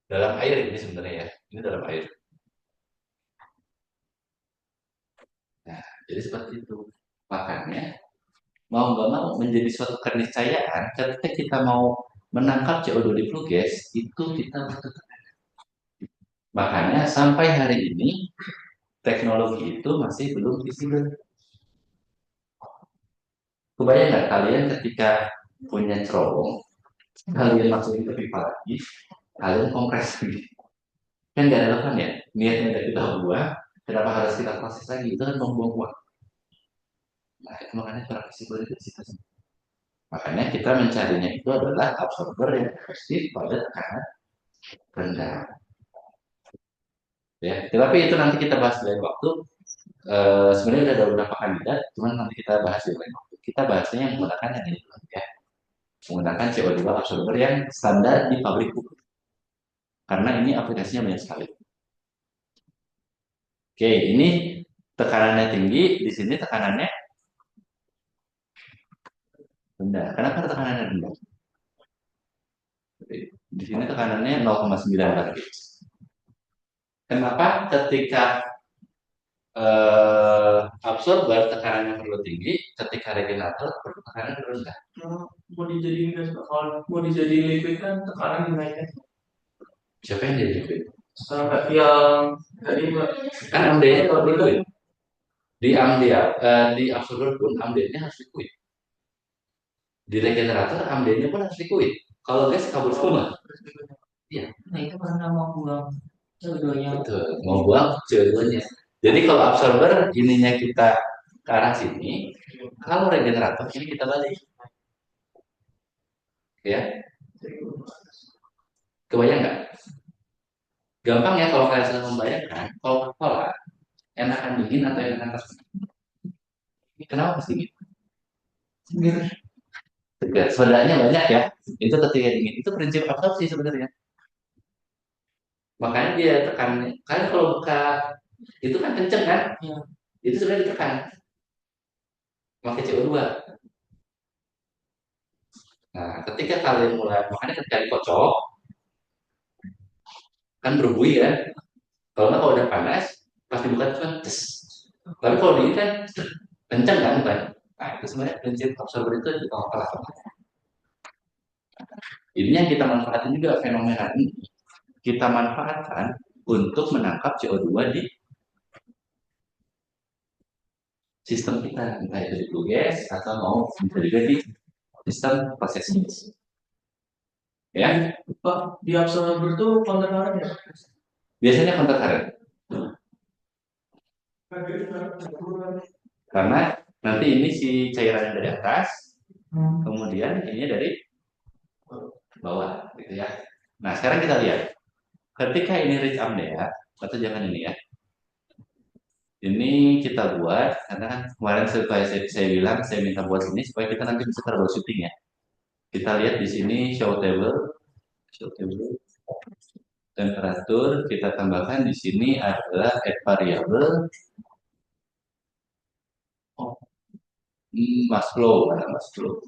Speaker 2: dalam air ini sebenarnya ya. Ini dalam air. Nah, jadi seperti itu. Makanya mau nggak mau menjadi suatu keniscayaan ketika kita mau menangkap CO2 di flue gas itu kita butuh tekanan. Makanya sampai hari ini teknologi itu masih belum visible. Kebayang nggak kalian ketika punya cerobong, kalian masukin ke pipa lagi, kalian kompres lagi. Kan nggak relevan ya, niatnya udah kita buang, kenapa harus kita proses lagi? Itu kan buang-buang uang. Nah, itu makanya cara visible itu di situ. Makanya kita mencarinya itu adalah absorber yang efektif pada tekanan rendah. Ya, tetapi itu nanti kita bahas di lain waktu. Sebenarnya ada beberapa kandidat, cuman nanti kita bahas di lain waktu. Kita bahasnya yang menggunakan yang ini dulu ya. Menggunakan CO2 absorber yang standar di pabrik buku. Karena ini aplikasinya banyak sekali. Oke, ini tekanannya tinggi, di sini tekanannya rendah. Kenapa tekanannya rendah? Di sini tekanannya 0,9 bar. Kenapa ketika absorber tekanannya perlu tinggi, ketika regenerator perlu tekanan rendah?
Speaker 1: Mau dijadiin gas, kalau mau dijadiin liquid kan tekanan dinaikkan.
Speaker 2: Siapa yang jadi liquid?
Speaker 1: Yang tadi
Speaker 2: Kan amdenya kalau liquid. Di amdia, di absorber pun amdenya harus liquid. Di regenerator amdenya pun harus liquid. Kalau gas kabur semua. Iya.
Speaker 4: Nah itu karena mau buang CO2-nya.
Speaker 2: Betul, mau buang CO2-nya. Jadi kalau absorber ininya kita ke arah sini, kalau regenerator ini kita balik. Ya, kebayang nggak? Gampang ya kalau kalian sudah membayangkan, Coca-Cola enakan dingin atau enakan panas? Kenapa pasti dingin? Segar. Sodanya banyak ya. Itu ketika dingin. Itu prinsip absorpsi sebenarnya. Makanya dia tekan. Kalian kalau buka itu kan kenceng kan?
Speaker 4: Ya.
Speaker 2: Itu sebenarnya ditekan. Pakai CO2. Nah, ketika kalian mulai, makanya ketika dikocok, kan berbuih ya. Kalau udah panas, pas dibuka itu kan tes. Tapi kalau dingin kan kenceng kan, bukan? Nah, itu sebenarnya prinsip absorber itu di Coca-Cola. Ini yang kita manfaatkan juga fenomena ini. Kita manfaatkan untuk menangkap CO2 di sistem kita, entah itu di flue gas atau mau bisa juga di sistem processing. Ya,
Speaker 1: Pak, di absorber itu kontak current ya?
Speaker 2: biasanya kontak current. Karena nanti ini si cairan dari atas, kemudian ini dari bawah, gitu ya. Nah, sekarang kita lihat, ketika ini rich amdea, atau jangan ini ya. Ini kita buat karena kan kemarin saya bilang saya minta buat ini supaya kita nanti bisa troubleshooting ya. Kita lihat di sini show table, temperatur kita tambahkan di sini adalah add variable mass flow,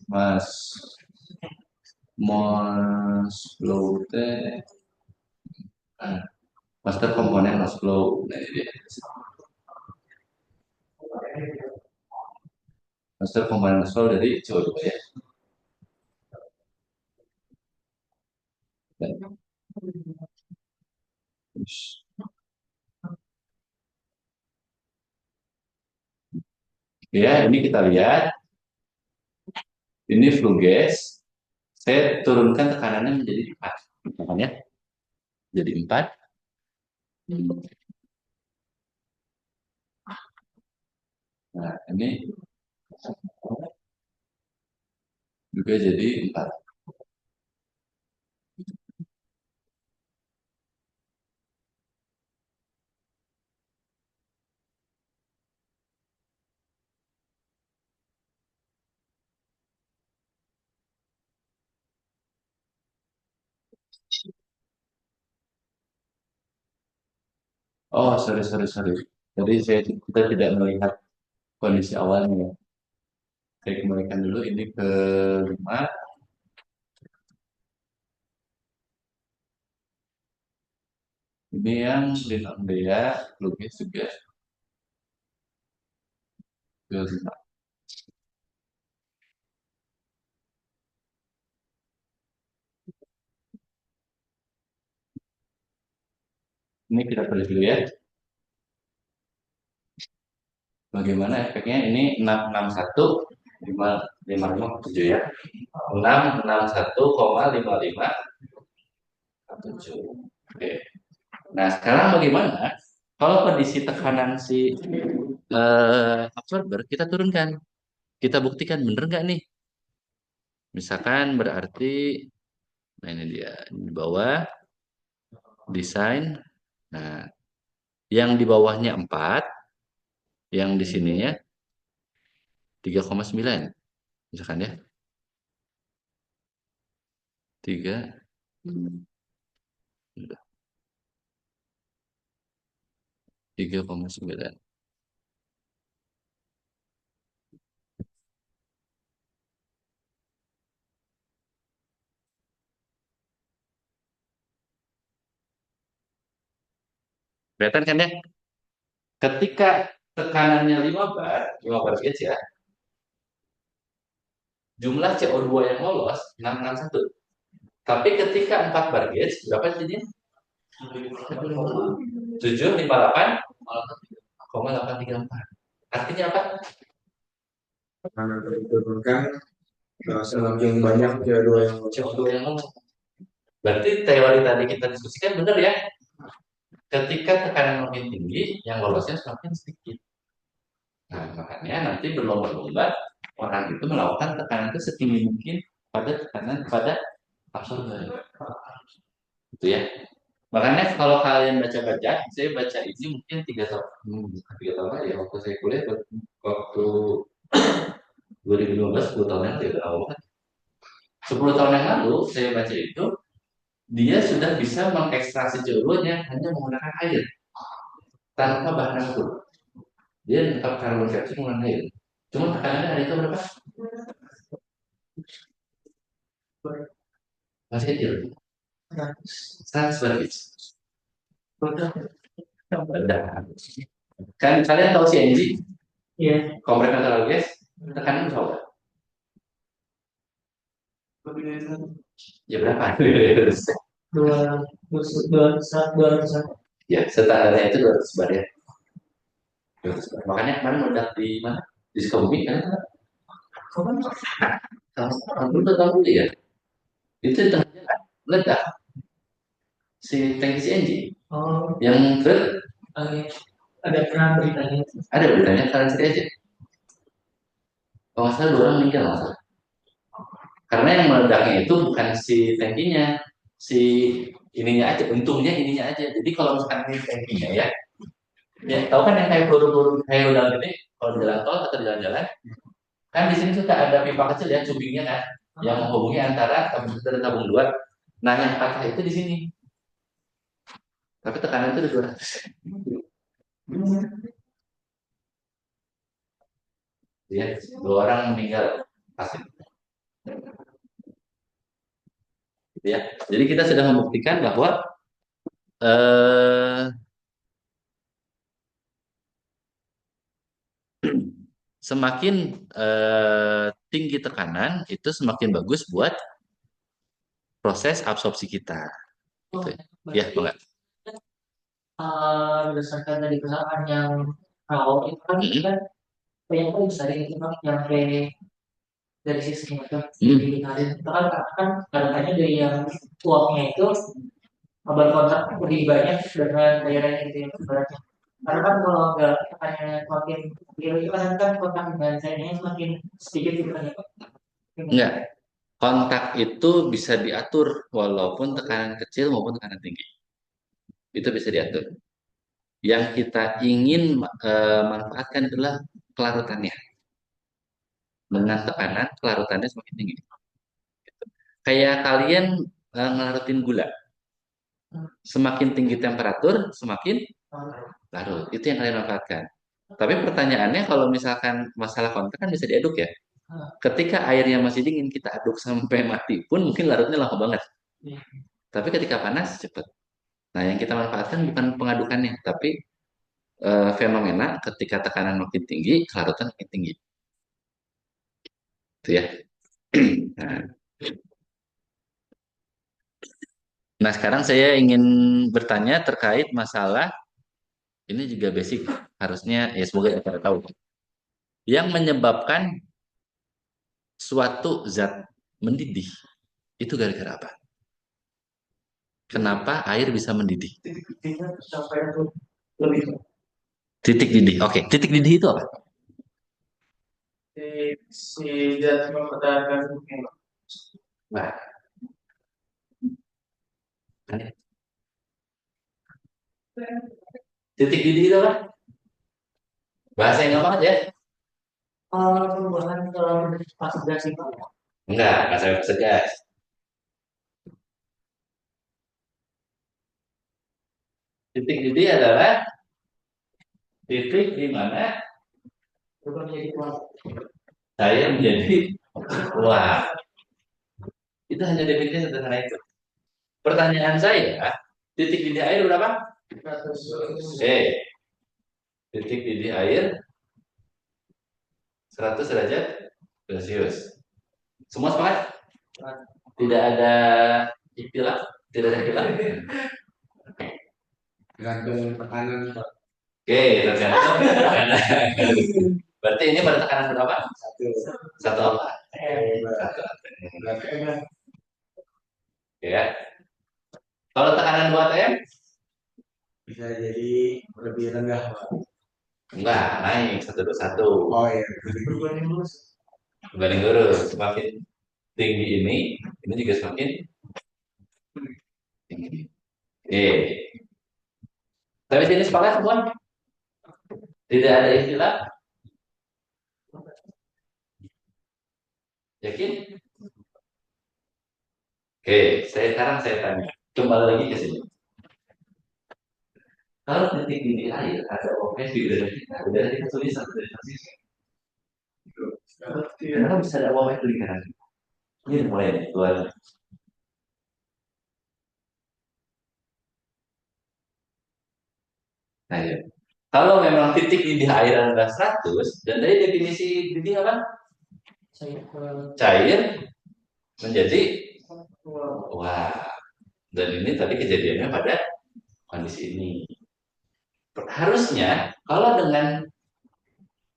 Speaker 2: mass flow teh master komponen loss flow. Nah, ini dia. Master komponen loss flow dari CO2 ya. Ya, ini kita lihat. Ini flue gas. Saya turunkan tekanannya menjadi 4. Makanya jadi 4. Nah, ini juga jadi 4. Oh, sorry. Jadi kita tidak melihat kondisi awalnya ya. Saya kembalikan dulu ini ke 5. Ini yang Linol Dea, lukis juga ke 5. Ini kita tulis dulu ya. Bagaimana efeknya? Ini 661 555 ya. 661,55 Oke. Nah, sekarang bagaimana kalau kondisi tekanan si absorber kita turunkan? Kita buktikan bener nggak nih? Misalkan berarti, nah ini dia di bawah desain. Nah, yang di bawahnya 4, yang di sininya 3,9, misalkan ya. 3,9. Kelihatan kan ya? Ketika tekanannya 5 bar gauge ya, jumlah CO2 yang lolos 661. Tapi ketika 4 bar gauge, berapa jadinya? 758,834. Artinya apa?
Speaker 3: Karena diturunkan semakin banyak CO2 yang
Speaker 2: CO2 yang lolos. Berarti teori tadi kita diskusikan benar ya? Ketika tekanan makin tinggi, yang lolosnya semakin sedikit. Nah, makanya nanti berlomba-lomba orang itu melakukan tekanan itu setinggi mungkin pada tekanan pada absorber. Itu ya. Makanya kalau kalian baca-baca, saya baca ini mungkin 3 tahun lagi ya, waktu saya kuliah, waktu 2015, 10 tahun yang lalu. 10 tahun yang lalu saya baca itu, dia sudah bisa mengekstraksi CO2-nya hanya menggunakan air tanpa bahan aktif. Dia menetap karbon dioksida menggunakan air. Cuma tekanannya hari itu berapa? Masih kecil. 100 berarti. Kan kalian tahu CNG?
Speaker 4: Iya.
Speaker 2: Compressed natural gas, tekanan berapa? Ya berapa?
Speaker 4: Dua
Speaker 2: Ya, standarnya itu 200 bar ya. 200 bar. Makanya kemarin meledak di mana? Di Sukabumi kan? Tahun dulu ya. Itu di tengah jalan meledak si tangki CNG.
Speaker 4: Oh,
Speaker 2: yang
Speaker 4: ada pernah beritanya.
Speaker 2: Ada beritanya, kalian cari aja. Kalau nggak salah 2 orang meninggal nggak salah. Karena yang meledaknya itu bukan si tangkinya, si ininya aja, untungnya ininya aja. Jadi kalau misalkan ini tangkinya ya, ya tahu kan yang kayak peluru-peluru kayak udah gede, kalau di jalan tol atau di jalan-jalan, kan di sini suka ada pipa kecil ya, cubingnya kan, yang menghubungi antara tabung 1 dan tabung 2. Nah, yang patah itu di sini. Tapi tekanan itu udah 200. Ya, 2 orang meninggal pasti. Gitu ya. Jadi kita sudah membuktikan bahwa eh semakin tinggi tekanan itu semakin bagus buat proses absorpsi kita.
Speaker 4: Oh,
Speaker 2: Gitu. Ya,
Speaker 4: berarti
Speaker 2: enggak?
Speaker 4: berdasarkan dari perusahaan yang rawat itu kan
Speaker 2: Mm-mm.
Speaker 4: kan banyak kan bisa itu kan nyampe dari sisi itu
Speaker 2: Mm.
Speaker 4: dihindari itu kan karena kan katanya dari yang uapnya itu berkontak lebih banyak dengan daerah itu yang sebenarnya karena kan kalau nggak tekannya semakin kecil itu kan kontak dengan cairannya semakin sedikit gitu kan ya Pak?
Speaker 2: Enggak. Kontak itu bisa diatur walaupun tekanan kecil maupun tekanan tinggi. Itu bisa diatur. Yang kita ingin manfaatkan adalah kelarutannya. Dengan tekanan, kelarutannya semakin tinggi. Kayak kalian ngelarutin gula. Semakin tinggi temperatur, semakin larut. Itu yang kalian manfaatkan. Tapi pertanyaannya kalau misalkan masalah kontak kan bisa diaduk ya. Ketika airnya masih dingin, kita aduk sampai mati pun mungkin larutnya lama banget. Tapi ketika panas, cepat. Nah, yang kita manfaatkan bukan pengadukannya, tapi fenomena ketika tekanan makin tinggi, kelarutan makin tinggi. Itu ya. Nah, nah, sekarang saya ingin bertanya terkait masalah ini juga basic, harusnya ya semoga kita tahu. Yang menyebabkan suatu zat mendidih itu gara-gara apa? Kenapa air bisa mendidih?
Speaker 1: Titiknya sampai itu lebih
Speaker 2: Titik didih. Oke, titik didih itu apa?
Speaker 1: si zat mempertahankan mungkin.
Speaker 2: Nah, titik didih itu apa? Bahasa yang gampang aja.
Speaker 4: Perubahan dalam fase gas itu
Speaker 2: Enggak saya segas. Titik didih adalah titik di mana
Speaker 4: berubah menjadi kuat.
Speaker 2: saya menjadi wah. Itu hanya definisi sederhana itu. Pertanyaan saya, titik didih air berapa?
Speaker 1: 100.
Speaker 2: Oke, titik didih air 100 derajat Celcius. Semua sepakat? Tidak ada istilah? Tidak ada istilah?
Speaker 3: Tergantung tekanan Pak.
Speaker 2: Oke, tergantung tekanan. Berarti ini pada tekanan berapa?
Speaker 3: Satu.
Speaker 2: Satu apa? Satu.
Speaker 3: Berarti
Speaker 2: Ya. Kalau tekanan 2 atm?
Speaker 3: bisa jadi lebih rendah Pak.
Speaker 2: Enggak, naik 121.
Speaker 3: Oh iya.
Speaker 1: Berbanding lurus.
Speaker 2: Berbanding lurus. Semakin tinggi ini juga semakin tinggi. Oke. Tapi sini sepakat semua? Tidak ada istilah? Yakin? Oke, sekarang saya tanya. Kembali lagi ke sini. Kalau titik didih air ada OS di udara kita, udara kita tulis satu dari sisi. Kenapa bisa ada OS di lingkaran? Ini mulai nih, keluar. Nah, ya. Kalau memang titik didih air adalah 100, dan dari definisi didih apa? Cair menjadi wah. Dan ini tadi kejadiannya pada kondisi ini. Harusnya kalau dengan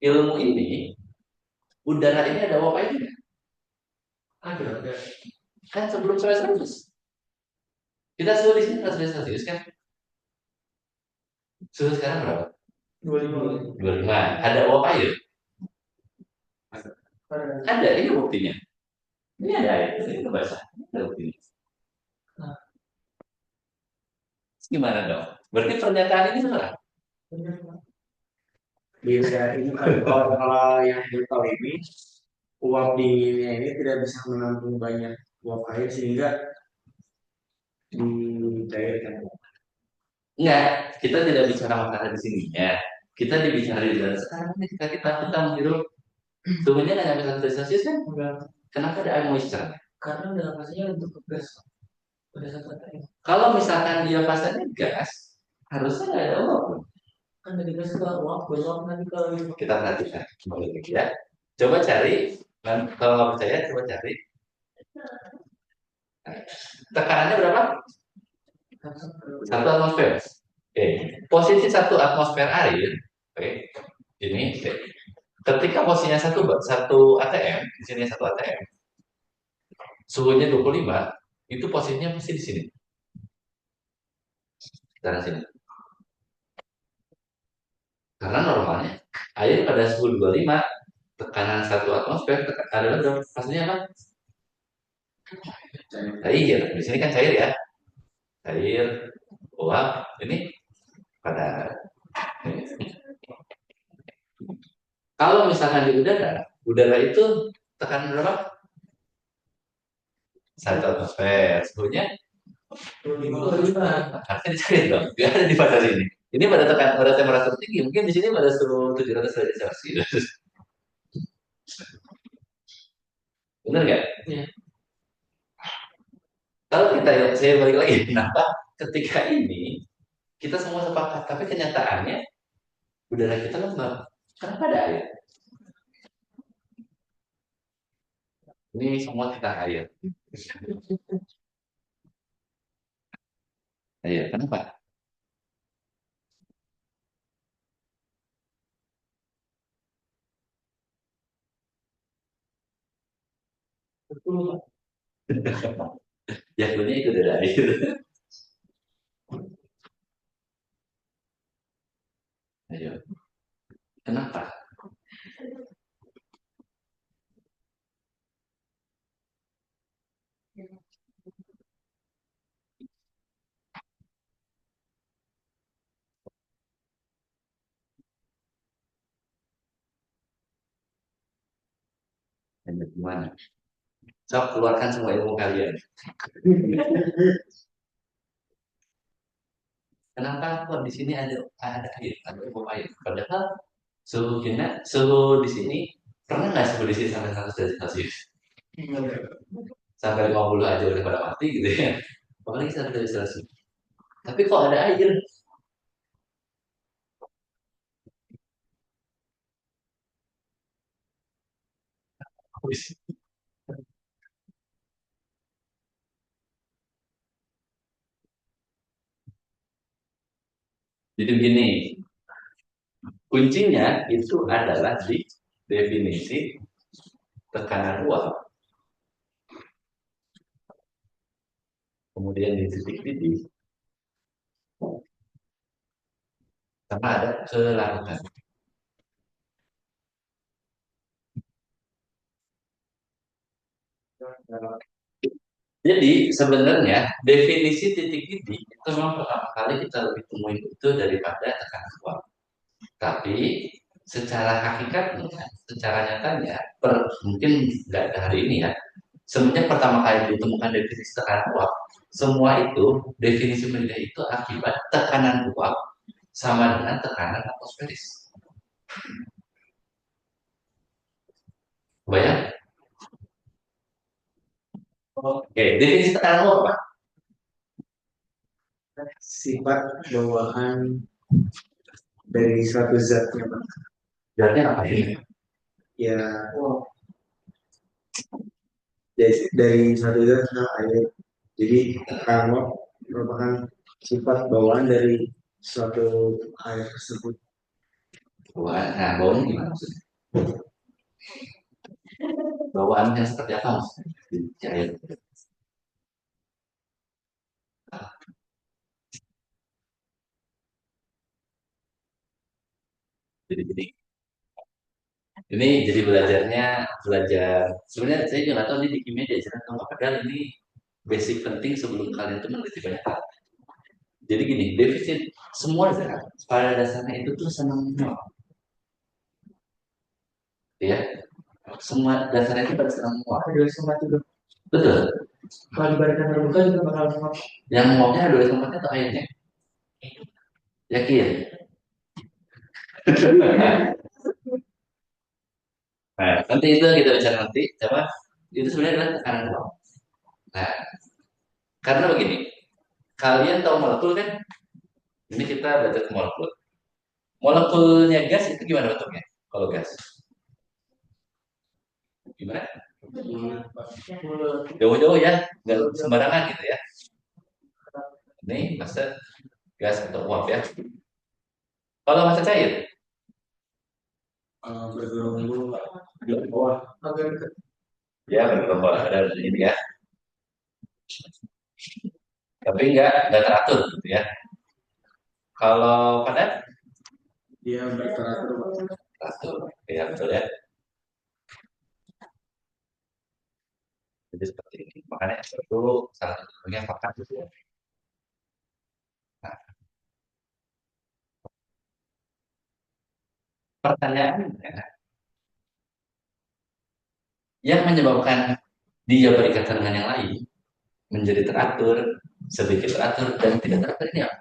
Speaker 2: ilmu ini, udara ini ada uap airnya.
Speaker 1: Ada.
Speaker 2: Kan sebelum sampai 100. Kita suhu di sini 100 Celcius kan? Suhu sekarang berapa?
Speaker 1: 25.
Speaker 2: 25. Ada uap air? Ada, ini buktinya. Ini ada air, itu basah. Ini ada buktinya. Nah, gimana dong? Berarti pernyataan ini salah.
Speaker 3: Bisa ini kalau yang botol ini uap dinginnya ini tidak bisa menampung banyak uap air sehingga dicairkan.
Speaker 2: Enggak, kita tidak bicara masalah di sini ya. Kita dibicara di dalam sekarang ini kita menghirup suhunya nggak nyampe 100 Celcius kan?
Speaker 1: Enggak.
Speaker 2: Kenapa ada air moisture?
Speaker 4: Karena dalam fasenya untuk gas.
Speaker 2: Kalau misalkan dia pasangnya gas, harusnya nggak ada uap.
Speaker 4: Kan dari gas ke uap, beruap nanti ke
Speaker 2: Kita perhatikan kembali lagi ya. Coba cari, kalau nggak percaya, coba cari. Tekanannya berapa? 1 atmosfer. Oke, posisi 1 atmosfer air. Oke, ini. Oke. Ketika posisinya satu atm, di sini 1 atm, suhunya 25, itu posisinya pasti di sini. Dari sini. Karena normalnya air pada suhu 25, tekanan 1 atmosfer adalah berapa? Pastinya apa? Cair. Di sini kan cair ya. Cair, uap, ini pada. Kalau misalkan di udara itu tekanan berapa? 1 atmosfer. Suhunya
Speaker 1: 25.
Speaker 2: harusnya dicari dong. Gak ada di pada sini. Ini pada temperatur tinggi. Mungkin di sini pada suhu 700 derajat Celcius. Benar nggak?
Speaker 1: Iya.
Speaker 2: Kalau saya balik lagi, kenapa ketika ini kita semua sepakat, tapi kenyataannya udara kita lembab. Kenapa ada air? Ini semua kita air. Air, kenapa? Jatuhnya itu dari air. Ayo. Kenapa? Dan gimana? Sok keluarkan semua ilmu kalian. Kenapa kok di sini ada air, ada uap air? Padahal suhu di sini pernah nggak suhu di sini sampai 100 derajat Celcius? Sampai 50 aja udah pada mati gitu ya. Apalagi 100 derajat Celcius. Tapi kok ada air? Jadi begini, kuncinya itu adalah di definisi tekanan uap, kemudian di titik titik, sama ada kelarutan. Jadi sebenarnya definisi titik-titik itu memang pertama kali kita lebih temuin itu daripada tekanan uap. Tapi secara hakikatnya, secara nyatanya, mungkin nggak ada hari ini ya. Semenjak pertama kali ditemukan definisi tekanan uap, semua itu definisi penelitian itu akibat tekanan uap sama dengan tekanan atmosferis. Bayang? Oke, definisi tekanan uap apa?
Speaker 3: Sifat bawaan dari suatu zatnya, Pak.
Speaker 2: Zatnya apa ini?
Speaker 3: Ya, dari satu zat ke air. Jadi tekanan merupakan sifat bawaan dari suatu air tersebut.
Speaker 2: Bawaan gimana maksudnya? Bawaan yang seperti apa maksudnya? Cair. Jadi ini jadi belajar sebenarnya saya juga nggak tahu ini di kimia diajaran atau nggak, padahal ini basic penting sebelum kalian itu meneliti banyak hal. Jadi gini, defisit semua zat pada dasarnya itu tuh senang menguap, ya. Semua dasarnya itu pada senang menguap.
Speaker 1: Ada sempat juga.
Speaker 2: Betul.
Speaker 1: Kalau diberikan terbuka juga bakal sempat.
Speaker 2: Yang menguapnya ada dua tempatnya atau airnya? Yakin? Nah, nanti itu kita bicara nanti. Coba itu sebenarnya adalah tekanan uap. Nah, Karena begini, kalian tahu molekul kan? Ini kita belajar ke molekul. Molekulnya gas itu gimana bentuknya? Kalau gas, gimana? Jauh-jauh ya, nggak sembarangan gitu ya. Ini masa gas atau uap ya. Kalau masa cair,
Speaker 3: Bergerombol di bawah.
Speaker 2: ya bergelombang ada ini ya. Tapi nggak teratur gitu ya. Kalau padat,
Speaker 3: Dia berteratur.
Speaker 2: teratur, ya betul ya. Jadi seperti ini. Makanya itu salah satunya pakat gitu ya. Nah, pertanyaannya, yang menyebabkan dia berikatan dengan yang lain menjadi teratur, sedikit teratur dan tidak teratur ini apa?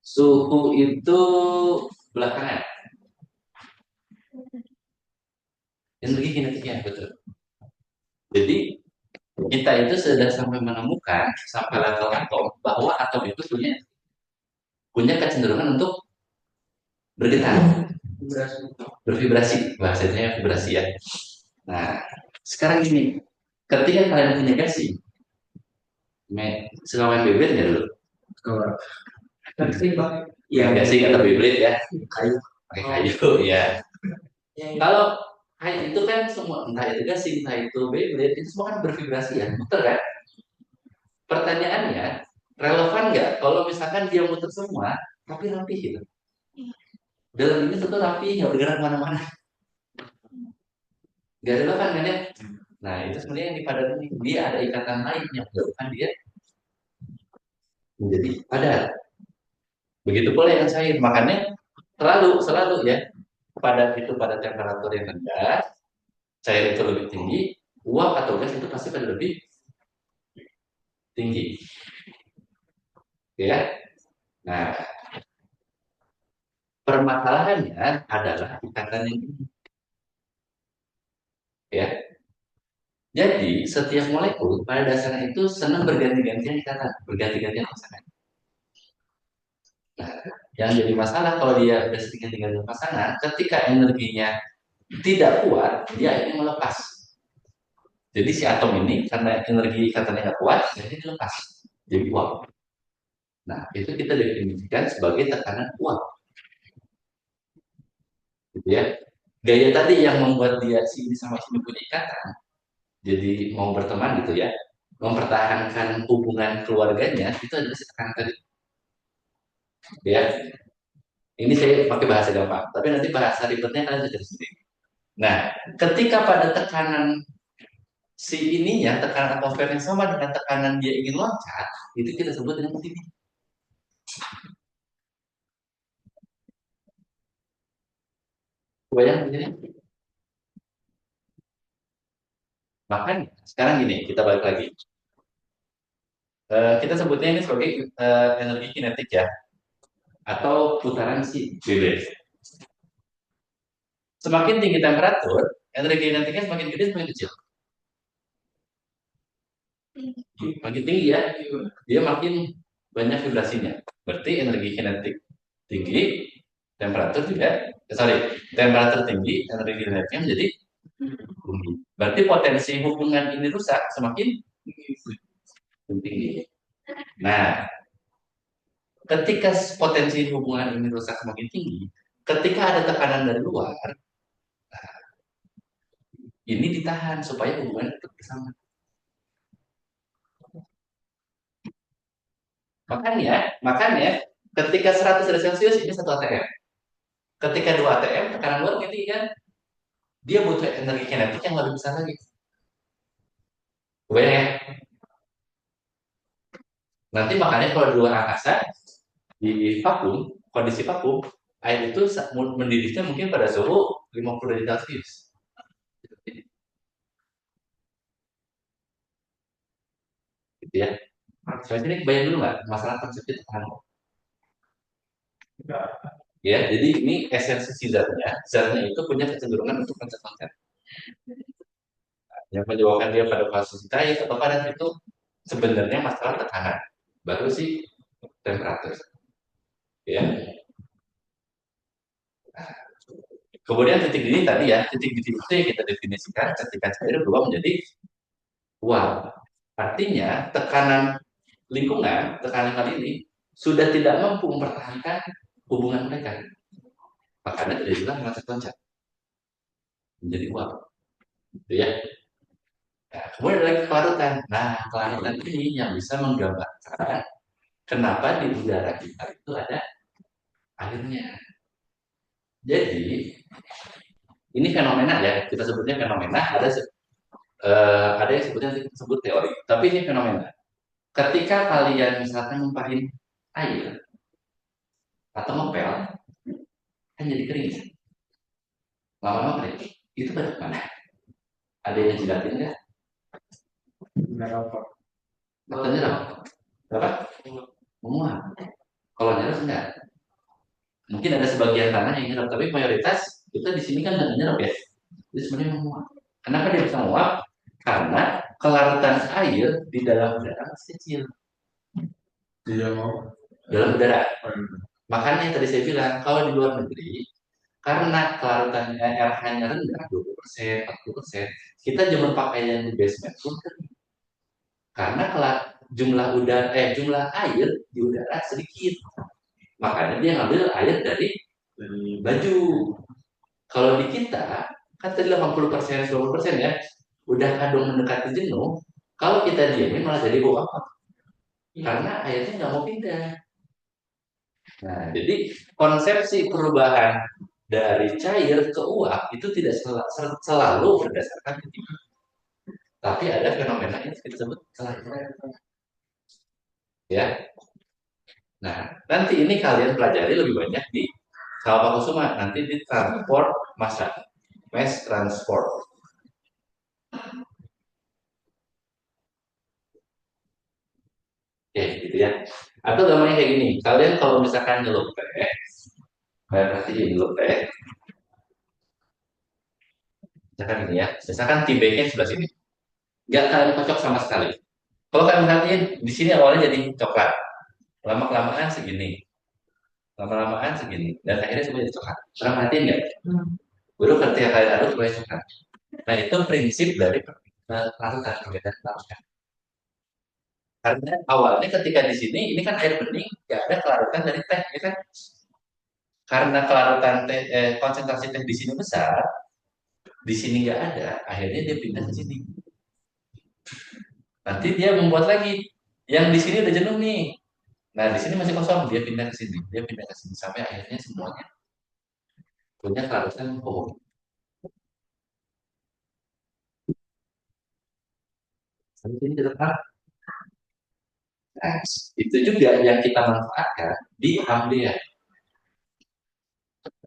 Speaker 2: Suhu itu belakangan. Energi kinetiknya betul. Jadi kita itu sudah sampai menemukan sampai level atom bahwa atom itu punya kecenderungan untuk bergetar, bervibrasi, bahasanya vibrasi ya. Nah, sekarang ini, ketika kalian punya gasing, suka main Beyblade nggak dulu?
Speaker 3: Yang
Speaker 2: Gasing atau Beyblade ya,
Speaker 3: kayu.
Speaker 2: pakai kayu ya. Kalau kayak itu kan semua, entah itu gasing, entah itu Beyblade, itu semua kan bervibrasi ya, muter kan? Pertanyaannya, relevan nggak kalau misalkan dia muter semua, tapi rapi gitu? Dalam ini tentu rapi, nggak bergerak kemana-mana. Nggak relevan kan ya? Nah, itu sebenarnya yang di padat ini, dia ada ikatan lain yang menyebabkan dia menjadi padat. Begitu pula yang cair, makanya selalu ya, padat itu pada temperatur yang rendah, cair itu lebih tinggi, uap atau gas itu pasti pada lebih tinggi. Ya. Nah, permasalahannya adalah ikatan yang ini. Ya. Jadi, setiap molekul pada dasarnya itu senang berganti-gantian ikatan, berganti-gantian pasangan. Nah, yang jadi masalah kalau dia udah sering ganti-gantian pasangan, ketika energinya tidak kuat, dia akhirnya melepas. Jadi si atom ini karena energi ikatannya nggak kuat, jadi dilepas, jadi uap. Nah, itu kita definisikan sebagai tekanan uap. Gitu ya. Gaya tadi yang membuat dia sini sama sini punya ikatan, jadi mau berteman gitu ya, mempertahankan hubungan keluarganya, itu adalah si tekanan tadi. Ya, ini saya pakai bahasa gampang, tapi nanti bahasa ribetnya kalian bisa sendiri. Nah, ketika pada tekanan si ininya, tekanan atmosfer yang sama dengan tekanan dia ingin loncat, itu kita sebut dengan mutiny. Bayang begini. Makanya sekarang gini, kita balik lagi. Kita sebutnya ini sebagai energi kinetik ya, atau putaran si bebek. Semakin tinggi temperatur, energi kinetiknya semakin gede, semakin kecil. Makin tinggi ya, dia makin banyak vibrasinya. Berarti energi kinetik tinggi, temperatur juga, temperatur tinggi, energi kinetiknya menjadi tinggi. Berarti potensi hubungan ini rusak semakin tinggi. Nah, ketika potensi hubungan ini rusak semakin tinggi, ketika ada tekanan dari luar, ini ditahan supaya hubungan tetap bersama. Makanya ketika 100 derajat Celcius ini 1 atm. Ketika 2 atm, tekanan luar tinggi kan, dia butuh energi kinetik yang lebih besar lagi. Kebayang ya? Nanti makanya kalau di luar angkasa, di vakum, kondisi vakum, air itu mendidihnya mungkin pada suhu 50 derajat Celcius. Gitu ya. Soalnya ini bayang dulu nggak masalah konsep tekanan. Ya, jadi ini esensi zatnya itu punya kecenderungan untuk loncat-loncat. Yang menyebabkan dia pada posisi cair atau padat itu sebenarnya masalah tekanan. Baru sih temperatur. Ya. Kemudian titik didih tadi ya, titik didih itu yang kita definisikan ketika cair berubah menjadi uap. Artinya tekanan lingkungan, tekanan kali ini sudah tidak mampu mempertahankan hubungan mereka. Makanya terjadilah loncat-loncat menjadi uap. Gitu ya. Nah, kemudian ada lagi kelarutan. Nah, kelarutan ini yang bisa menggambarkan kenapa di udara kita itu ada airnya. Jadi, ini fenomena ya, kita sebutnya fenomena. Ada yang sebutnya disebut teori. Tapi ini fenomena. Ketika kalian misalkan numpahin air atau ngepel, kan jadi kering. Lama-lama kering. Itu pada mana? Ada yang ngejilatin nggak?
Speaker 3: Benar apa?
Speaker 2: Atau nyerap? Berapa? Menguap. Kalau nyerap enggak? Mungkin ada sebagian tanah yang nyerap, tapi mayoritas kita di sini kan nggak nyerap ya. Jadi sebenarnya menguap. Kenapa dia bisa menguap? Karena kelarutan air di dalam udara masih kecil.
Speaker 3: Dia mau.
Speaker 2: Dalam udara. Makanya yang tadi saya bilang, kalau di luar negeri, karena kelarutannya RH-nya rendah, 20%, 40%, kita jemur pakaian di basement pun kering. Karena jumlah air di udara sedikit. Makanya dia ngambil air dari baju. Kalau di kita, kan tadi 80%, 20% ya, udah kadung mendekati jenuh, kalau kita diamin malah jadi bau apa? Karena airnya nggak mau pindah. Nah, jadi konsepsi perubahan dari cair ke uap itu tidak selalu berdasarkan ketinggian. Tapi ada fenomena yang kita sebut kelainan. Ya. Nah, nanti ini kalian pelajari lebih banyak di Kawapakkusuma, nanti di transport massa, mass transport. Oke, gitu ya. Atau gambarnya kayak gini, kalian kalau misalkan nyelup teh, kalian perhatiin nyelup teh, misalkan ini ya, misalkan tea bagnya sebelah sini, nggak kalian kocok sama sekali. Kalau kalian perhatiin, di sini awalnya jadi coklat, lama-kelamaan segini, lama-lamaan segini, dan akhirnya semua jadi coklat. Pernah perhatiin nggak? Baru ketika kalian aduk mulai coklat. Nah itu prinsip dari larutan, perbedaan larutan. Karena awalnya ketika di sini, ini kan air bening, nggak ada kelarutan dari teh, ya kan? Karena kelarutan teh, konsentrasi teh di sini besar, di sini nggak ada, akhirnya dia pindah ke sini. Nanti dia membuat lagi, yang di sini udah jenuh nih. Nah di sini masih kosong, dia pindah ke sini, dia pindah ke sini, sampai akhirnya semuanya punya kelarutan umum. Sampai ini tetap. Nah, itu juga yang kita manfaatkan di Ambea.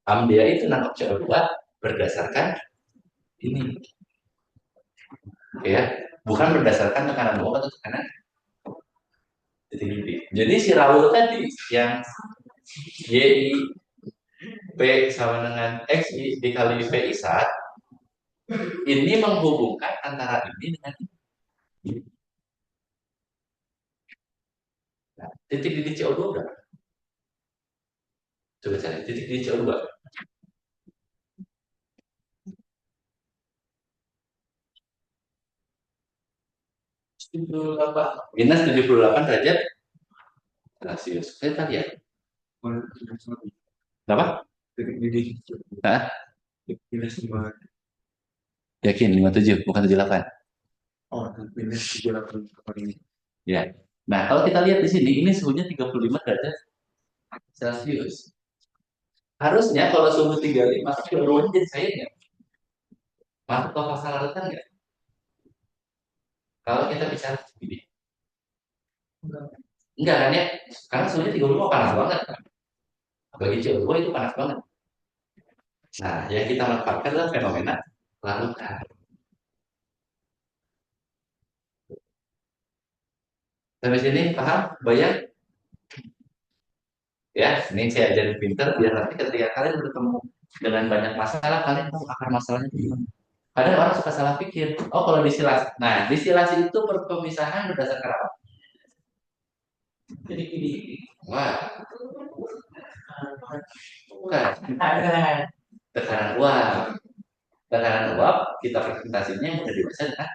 Speaker 2: Ambea itu nangkap CO2 berdasarkan ini, ya, bukan berdasarkan tekanan bawah atau tekanan titik. Jadi si Raul tadi yang YI P sama dengan XI dikali VI sat ini menghubungkan antara ini dengan ini. Nah, titik didih CO2 berapa? Coba cari titik didih CO2. Minus 78 derajat Celcius. Kita lihat. Berapa?
Speaker 3: Titik didih.
Speaker 2: Hah?
Speaker 3: Minus 5.
Speaker 2: Yakin 57 bukan 78.
Speaker 3: Oh, minus 38 ini.
Speaker 2: Ya. Nah, kalau kita lihat di sini ini suhunya 35 derajat Celcius. Harusnya kalau suhu 35 kecenderungan jadi cair nggak? Masuk ke fase larutan nggak? Kalau kita bicara begini. Enggak kan ya? Karena suhunya 35 panas banget kan? Bagi CO2 itu panas banget. Nah, yang kita manfaatkan adalah fenomena larutan. Sampai sini paham? Bayang? Ya, ini saya ajarin pinter biar nanti ketika kalian bertemu dengan banyak masalah, kalian tahu akar masalahnya di mana. Kadang orang suka salah pikir. Oh, kalau disilasi. Nah, disilasi itu pemisahan berdasarkan apa?
Speaker 4: Jadi ini.
Speaker 2: Wah, bukan.
Speaker 4: Ada.
Speaker 2: Tekanan uap. Tekanan uap kita presentasinya yang udah dibaca dengan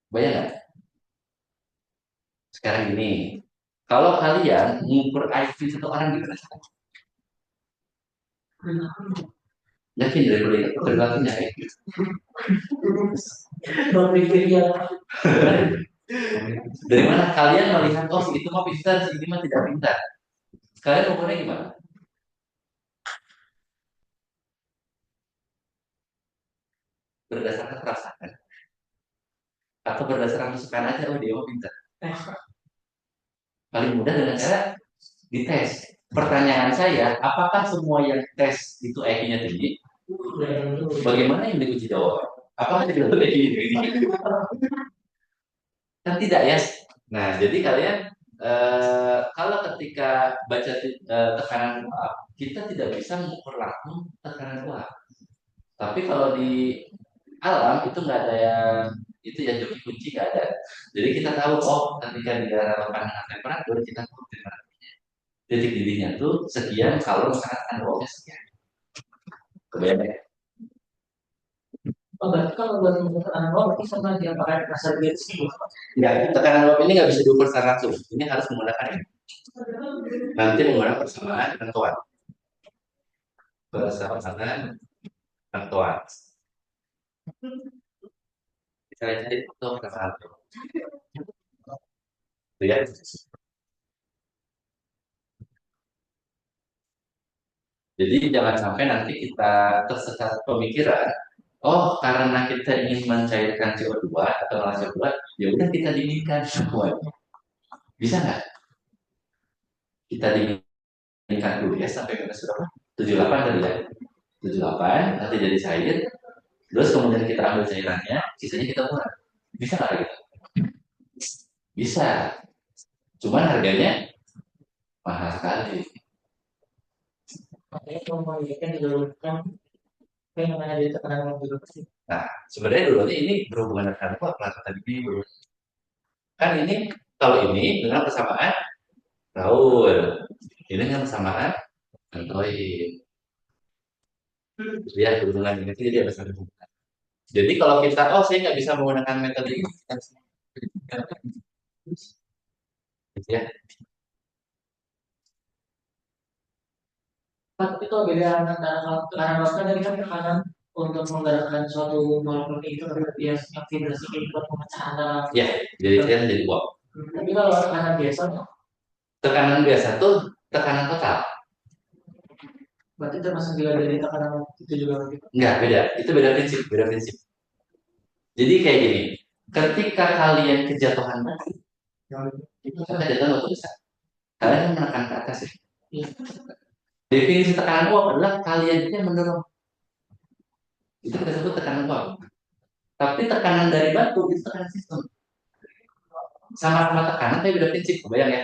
Speaker 2: bayang nggak? Sekarang gini, kalau kalian mengukur IQ satu orang gimana? Yakin dari perilakunya IQ?
Speaker 4: Berpikirnya
Speaker 2: Dari mana kalian melihat, oh itu mah pintar, si ini mah tidak pintar? Kalian ukurnya gimana? Berdasarkan perasaan atau berdasarkan masukan aja, oh dia mah pintar. Paling mudah dengan cara dites. Pertanyaan saya, apakah semua yang tes itu IQ-nya tinggi? Bagaimana yang diuji doang? Apakah tidak IQ tinggi? Kan tidak ya. Nah, jadi kalian kalau ketika baca tekanan uap, kita tidak bisa mengukur langsung tekanan uap. Tapi kalau di alam itu nggak ada yang itu ya joki kunci nggak ada. Jadi kita tahu oh ketika dia relevan dengan temperatur kita tahu temperaturnya. Titik didihnya tuh sekian kalau misalkan tekanan uapnya sekian. Kebayang ya?
Speaker 4: Oh, berarti kalau buat menentukan berarti sama dia pakai dasar garis gitu.
Speaker 2: Ya, tekanan uap ini nggak bisa diukur secara langsung. Ini harus menggunakan ini. Nanti menggunakan persamaan tentuan. Persamaan tentuan. Kita cari foto persamaan. Lihat. Jadi jangan sampai nanti kita tersesat pemikiran. Oh, karena kita ingin mencairkan CO2 atau olah CO2, ya udah kita dinginkan semuanya. Bisa nggak? Kita dinginkan dulu ya sampai minus berapa? 78 tadi ya. 78 nanti jadi cair. Terus kemudian kita ambil cairannya, sisanya kita buang. Bisa nggak gitu? Bisa. Cuman harganya mahal sekali.
Speaker 4: Makanya kalau mau kan didahulukan kayak namanya di tekanan dulu pasti.
Speaker 2: Nah, sebenarnya dulunya ini berhubungan dengan apa? Pelatih tadi ini. Kan ini kalau ini dengan persamaan Raul. Ini dengan persamaan Antoin. Ya, hubungan ini jadi ada satu hubungan. Jadi kalau kita, oh saya nggak bisa menggunakan metode ini, kita bisa menggunakan gitu ya.
Speaker 4: Tapi kalau beda antara tekanan waktu tadi kan tekanan untuk menggerakkan suatu molekul itu berarti yang vibrasi kayak buat pemecahan dalam.
Speaker 2: Ya, jadi kita jadi uap.
Speaker 4: Tapi kalau tekanan biasa,
Speaker 2: Tekanan biasa tuh tekanan total.
Speaker 4: berarti termasuk juga dari tekanan itu juga begitu.
Speaker 2: Enggak, beda. Itu beda prinsip, beda prinsip. Jadi kayak gini, ketika kalian kejatuhan batu, itu kan kejatuhan batu besar. Kalian kan menekan ke atas ya.
Speaker 4: Iya.
Speaker 2: Definisi tekanan uap adalah kalian itu yang mendorong. Itu kita sebut tekanan uap. Tapi tekanan dari batu itu tekanan sistem. Sama-sama tekanan tapi beda prinsip, kebayang ya?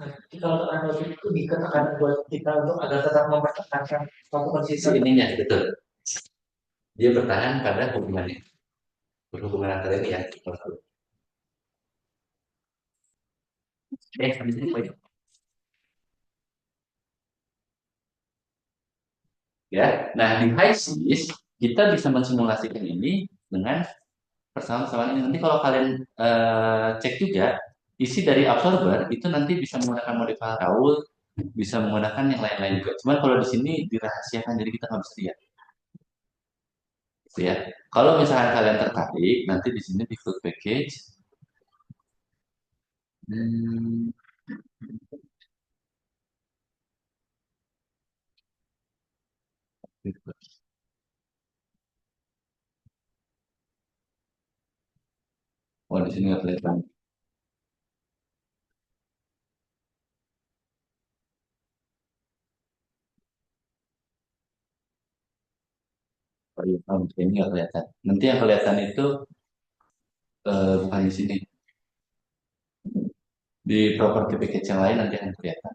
Speaker 4: Jadi kalau tekanan waktu itu lebih ke tekanan buat kita untuk agar tetap mempertahankan suatu
Speaker 2: Si
Speaker 4: konsisten.
Speaker 2: ininya, betul. Dia bertahan pada hubungannya. Berhubungan antara ini ya. Habis ini poin. Ya, nah di HiSys kita bisa mensimulasikan ini dengan persamaan-persamaan ini. Nanti kalau kalian cek juga isi dari absorber itu nanti bisa menggunakan modifier Raoul, bisa menggunakan yang lain-lain juga. Cuman kalau di sini dirahasiakan jadi kita nggak bisa lihat. Gitu ya. Kalau misalkan kalian tertarik, nanti di sini di full package. Hmm, gitu. Oh di sini nggak kelihatan. Oh, iya, ini nggak kelihatan. Nanti yang kelihatan itu bukan di sini. Di properti package yang lain nanti akan kelihatan.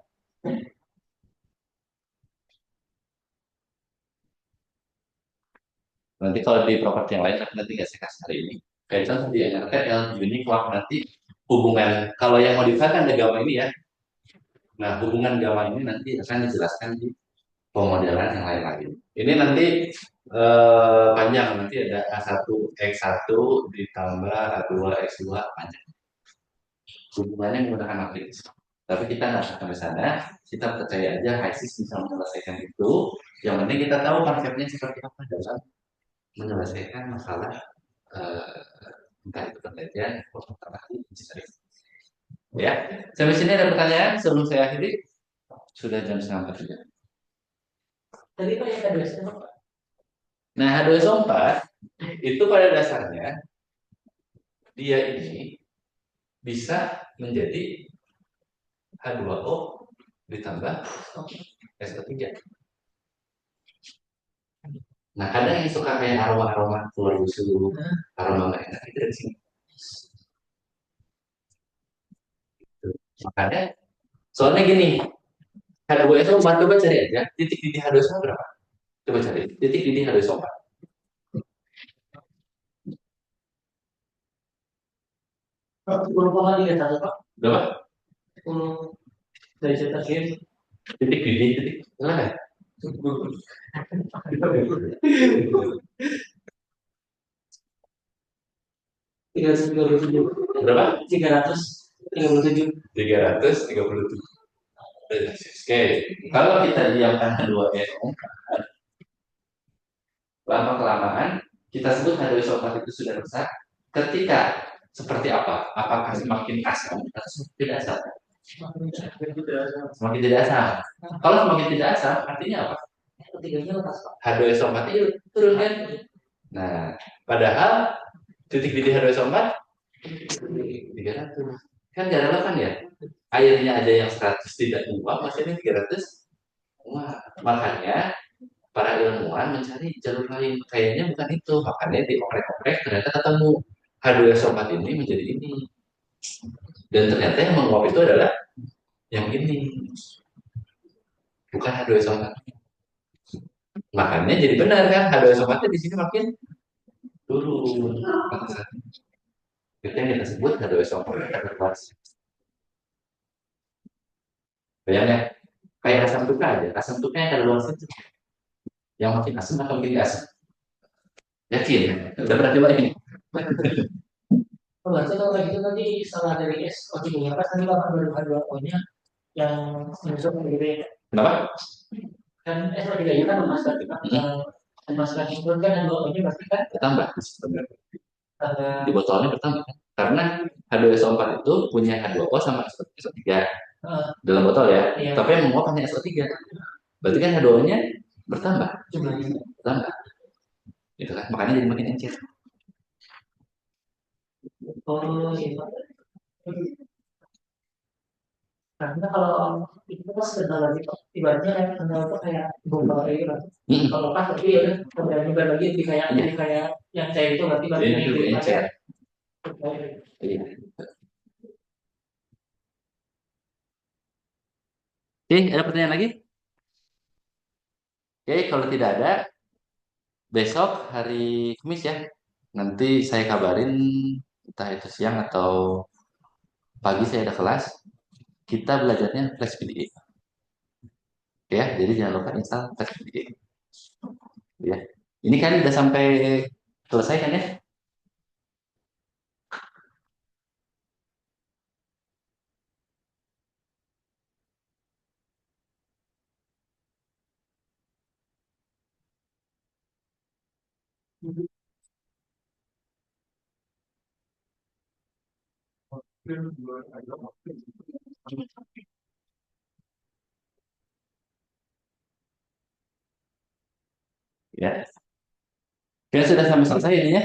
Speaker 2: Nanti kalau di properti yang lain, tapi nanti nggak saya kasih hari ini. Kayak contoh di NRT yang unique clock nanti hubungan, kalau yang modified kan ada gamma ini ya. Nah, hubungan gamma ini nanti akan dijelaskan di pemodelan yang lain-lain. Ini nanti panjang, nanti ada A1 X1 ditambah A2 X2 panjang. Hubungannya menggunakan matriks. Tapi kita nggak sampai sana, kita percaya aja HISIS bisa menyelesaikan itu. Yang penting kita tahu konsepnya seperti apa dalam menyelesaikan masalah entah itu penelitian atau engineering. Ya, sampai sini ada pertanyaan sebelum saya akhiri. Sudah jam 3:30 juga.
Speaker 4: Tadi Pak yang H2SO Pak.
Speaker 2: Nah, H2SO4 itu pada dasarnya dia ini bisa menjadi H2O ditambah SO3. Nah, kadang yang suka kayak aroma-aroma telur busuk, aroma nggak enak itu dari sini. Makanya, soalnya gini, H2SO4 coba cari aja, titik didih H2SO berapa? Coba cari, titik didih H2SO4.
Speaker 4: Pak.
Speaker 2: Berapa?
Speaker 4: 10 dari cetak
Speaker 2: Titik didih, titik. Mana?
Speaker 4: 337.
Speaker 2: Berapa?
Speaker 4: 337.
Speaker 2: 337. Oke, kalau kita diamkan H2SO4, lama-kelamaan kita sebut H2SO4 itu sudah rusak. Ketika seperti apa? Apakah semakin asam atau semakin tidak asam? Semakin tidak asam. Kalau semakin tidak asam, artinya apa? H2SO4 itu turun kan? Nah, padahal titik didih H2SO4 300. Kan gak relevan ya? Airnya ada yang 100 tidak menguap, masih ada 300 menguap. Makanya para ilmuwan mencari jalur lain. Kayaknya bukan itu. Makanya dioprek-oprek ternyata ketemu H2SO4 ini menjadi ini. Dan ternyata yang menguap itu adalah yang ini. Bukan H2SO4. Makanya jadi benar kan H2SO4 di sini makin turun. Itu yang kita sebut H2SO4 terbatas. Bayangnya kayak asam tuka aja. Asam tuka yang ada luar situ. Yang makin asam atau makin asam? Yakin? Udah pernah coba ini?
Speaker 4: Oh, berarti kalau kayak gitu nanti setelah dari SO3 pas nanti bakal H2O-nya yang menyusul gitu ya.
Speaker 2: Kenapa?
Speaker 4: Kan SO3 nya kan memasukkan itu kan H2O-nya berarti kan
Speaker 2: Bertambah. Di botolnya bertambah. Karena H2SO4 itu punya H2O sama SO3 dalam botol ya.
Speaker 4: Iya.
Speaker 2: Tapi yang menguap hanya SO3. Berarti kan H2O-nya bertambah.
Speaker 4: jumlahnya.
Speaker 2: Bertambah. Gitu kan? Makanya jadi makin encer.
Speaker 4: Oh, gitu. Karena kalau itu kan sebentar lagi ibaratnya kayak kenal itu kayak bomba kayak gitu. Kalau pas tapi ya udah nyebar lagi jadi kayak yang cair itu berarti
Speaker 2: Jadi nanti lebih encer. Iya. Oke, ada pertanyaan lagi? Oke, kalau tidak ada, besok hari Kamis ya. Nanti saya kabarin entah itu siang atau pagi saya ada kelas. Kita belajarnya Flash PDA. Ya, jadi jangan lupa install Flash PDA. Ya. Ini kan udah sampai selesai kan ya? Ya. Kita sudah sampai selesai ini ya.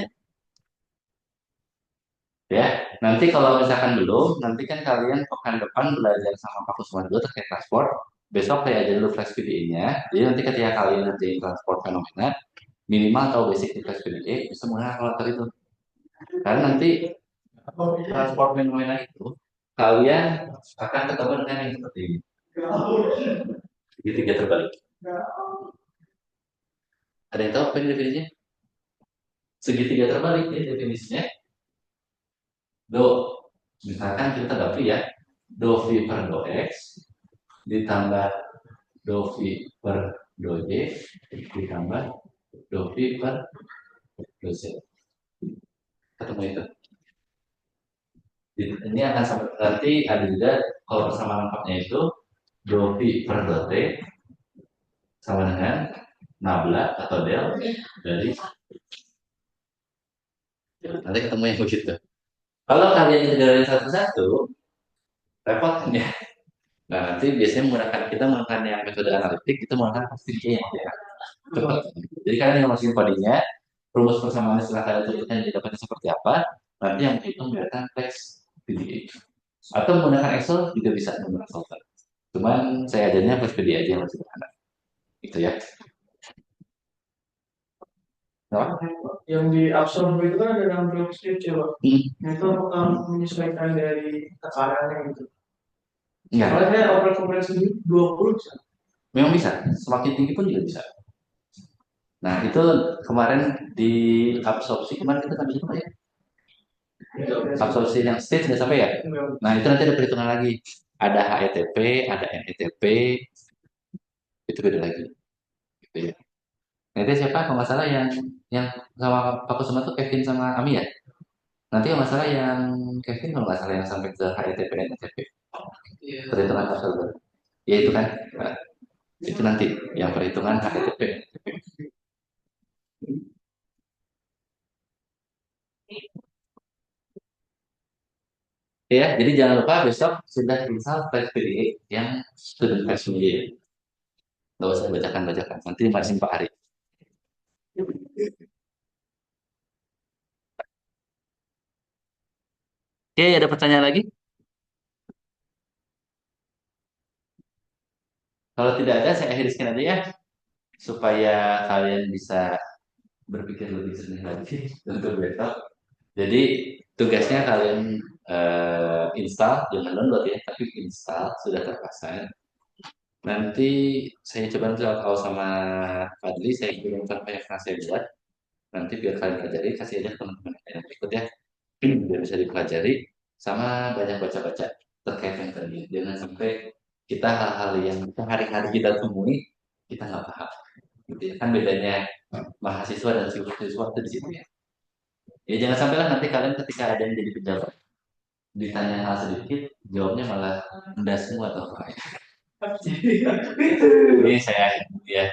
Speaker 2: Ya, nanti kalau misalkan belum, nanti kan kalian pekan depan belajar sama Pak Kusuma dulu terkait transport. Besok saya ajar dulu Flash PDA-nya. Jadi nanti ketika kalian ngerjain transport fenomena, minimal tahu basic di Flash PDA, bisa menggunakan kalkulator itu. Karena nanti transport fenomena itu, kalian akan ketemu dengan yang seperti ini. Segitiga terbalik. Ada yang tahu apa ini definisinya? segitiga terbalik ya definisinya. Do, misalkan kita dapat ya, do V per do X ditambah do V per do Y ditambah do V per do Z. Ketemu itu. Ini akan sampai berarti ada juga kalau persamaan lengkapnya itu do V per do T sama dengan nabla atau del dari nanti ketemu yang begitu. Kalau kalian integralin satu-satu, repot kan ya. Nah nanti biasanya menggunakan yang metode analitik, kita menggunakan pasti J yang ya. Cepat. Jadi kalian yang masukin kodenya, rumus persamaan setelah kalian tentukan didapatnya seperti apa, nanti yang menghitung menggunakan teks PDA. Atau menggunakan Excel juga bisa menggunakan solver. Cuman saya ajarnya flash PDA aja yang lebih sederhana. Itu ya. Nah,
Speaker 1: Yang di absorb itu kan ada dalam blok strip coba. Nah itu apakah menyesuaikan dari tekanannya gitu?
Speaker 2: enggak.
Speaker 1: Soalnya saya operasi kompresi 20 bisa.
Speaker 2: Memang bisa, semakin tinggi pun juga bisa. Nah itu kemarin di absorpsi kemarin kita sampai apa ya? Absorpsi yang stage nggak sampai ya? Nah itu nanti ada perhitungan lagi. Ada HETP, ada NETP, itu beda lagi. Gitu ya. Nah itu siapa? Kalau nggak salah yang sama Pak Kusuma tuh Kevin sama Ami ya? Nanti kalau nggak salah yang Kevin kalau nggak salah yang sampai ke HETP, NETP. Perhitungan absorber. Ya itu kan. Nah, itu nanti yang perhitungan HETP. Ya, jadi jangan lupa besok sudah install flash PDA yang student version dia. Nggak usah bacakan, nanti masih Pak Ari. Oke, ada pertanyaan lagi? Kalau tidak ada, saya akhiri sekian aja ya, supaya kalian bisa berpikir lebih jernih lagi untuk besok. Jadi tugasnya kalian install, jangan download ya, tapi install sudah terpasang. Nanti saya coba nanti kalau sama Fadli, saya kirimkan yang saya buat. Nanti biar kalian pelajari, kasih aja teman-teman yang ikut ya, biar bisa dipelajari, sama banyak baca-baca terkait yang tadi. Jangan sampai kita hal-hal yang sehari-hari kita temui, kita nggak paham. Gitu ya. Kan bedanya mahasiswa dan siswa itu di situ ya. Ya jangan sampai lah nanti kalian ketika ada yang jadi pejabat, ditanya hal sedikit, jawabnya malah rendah semua atau apa. Ini saya ya.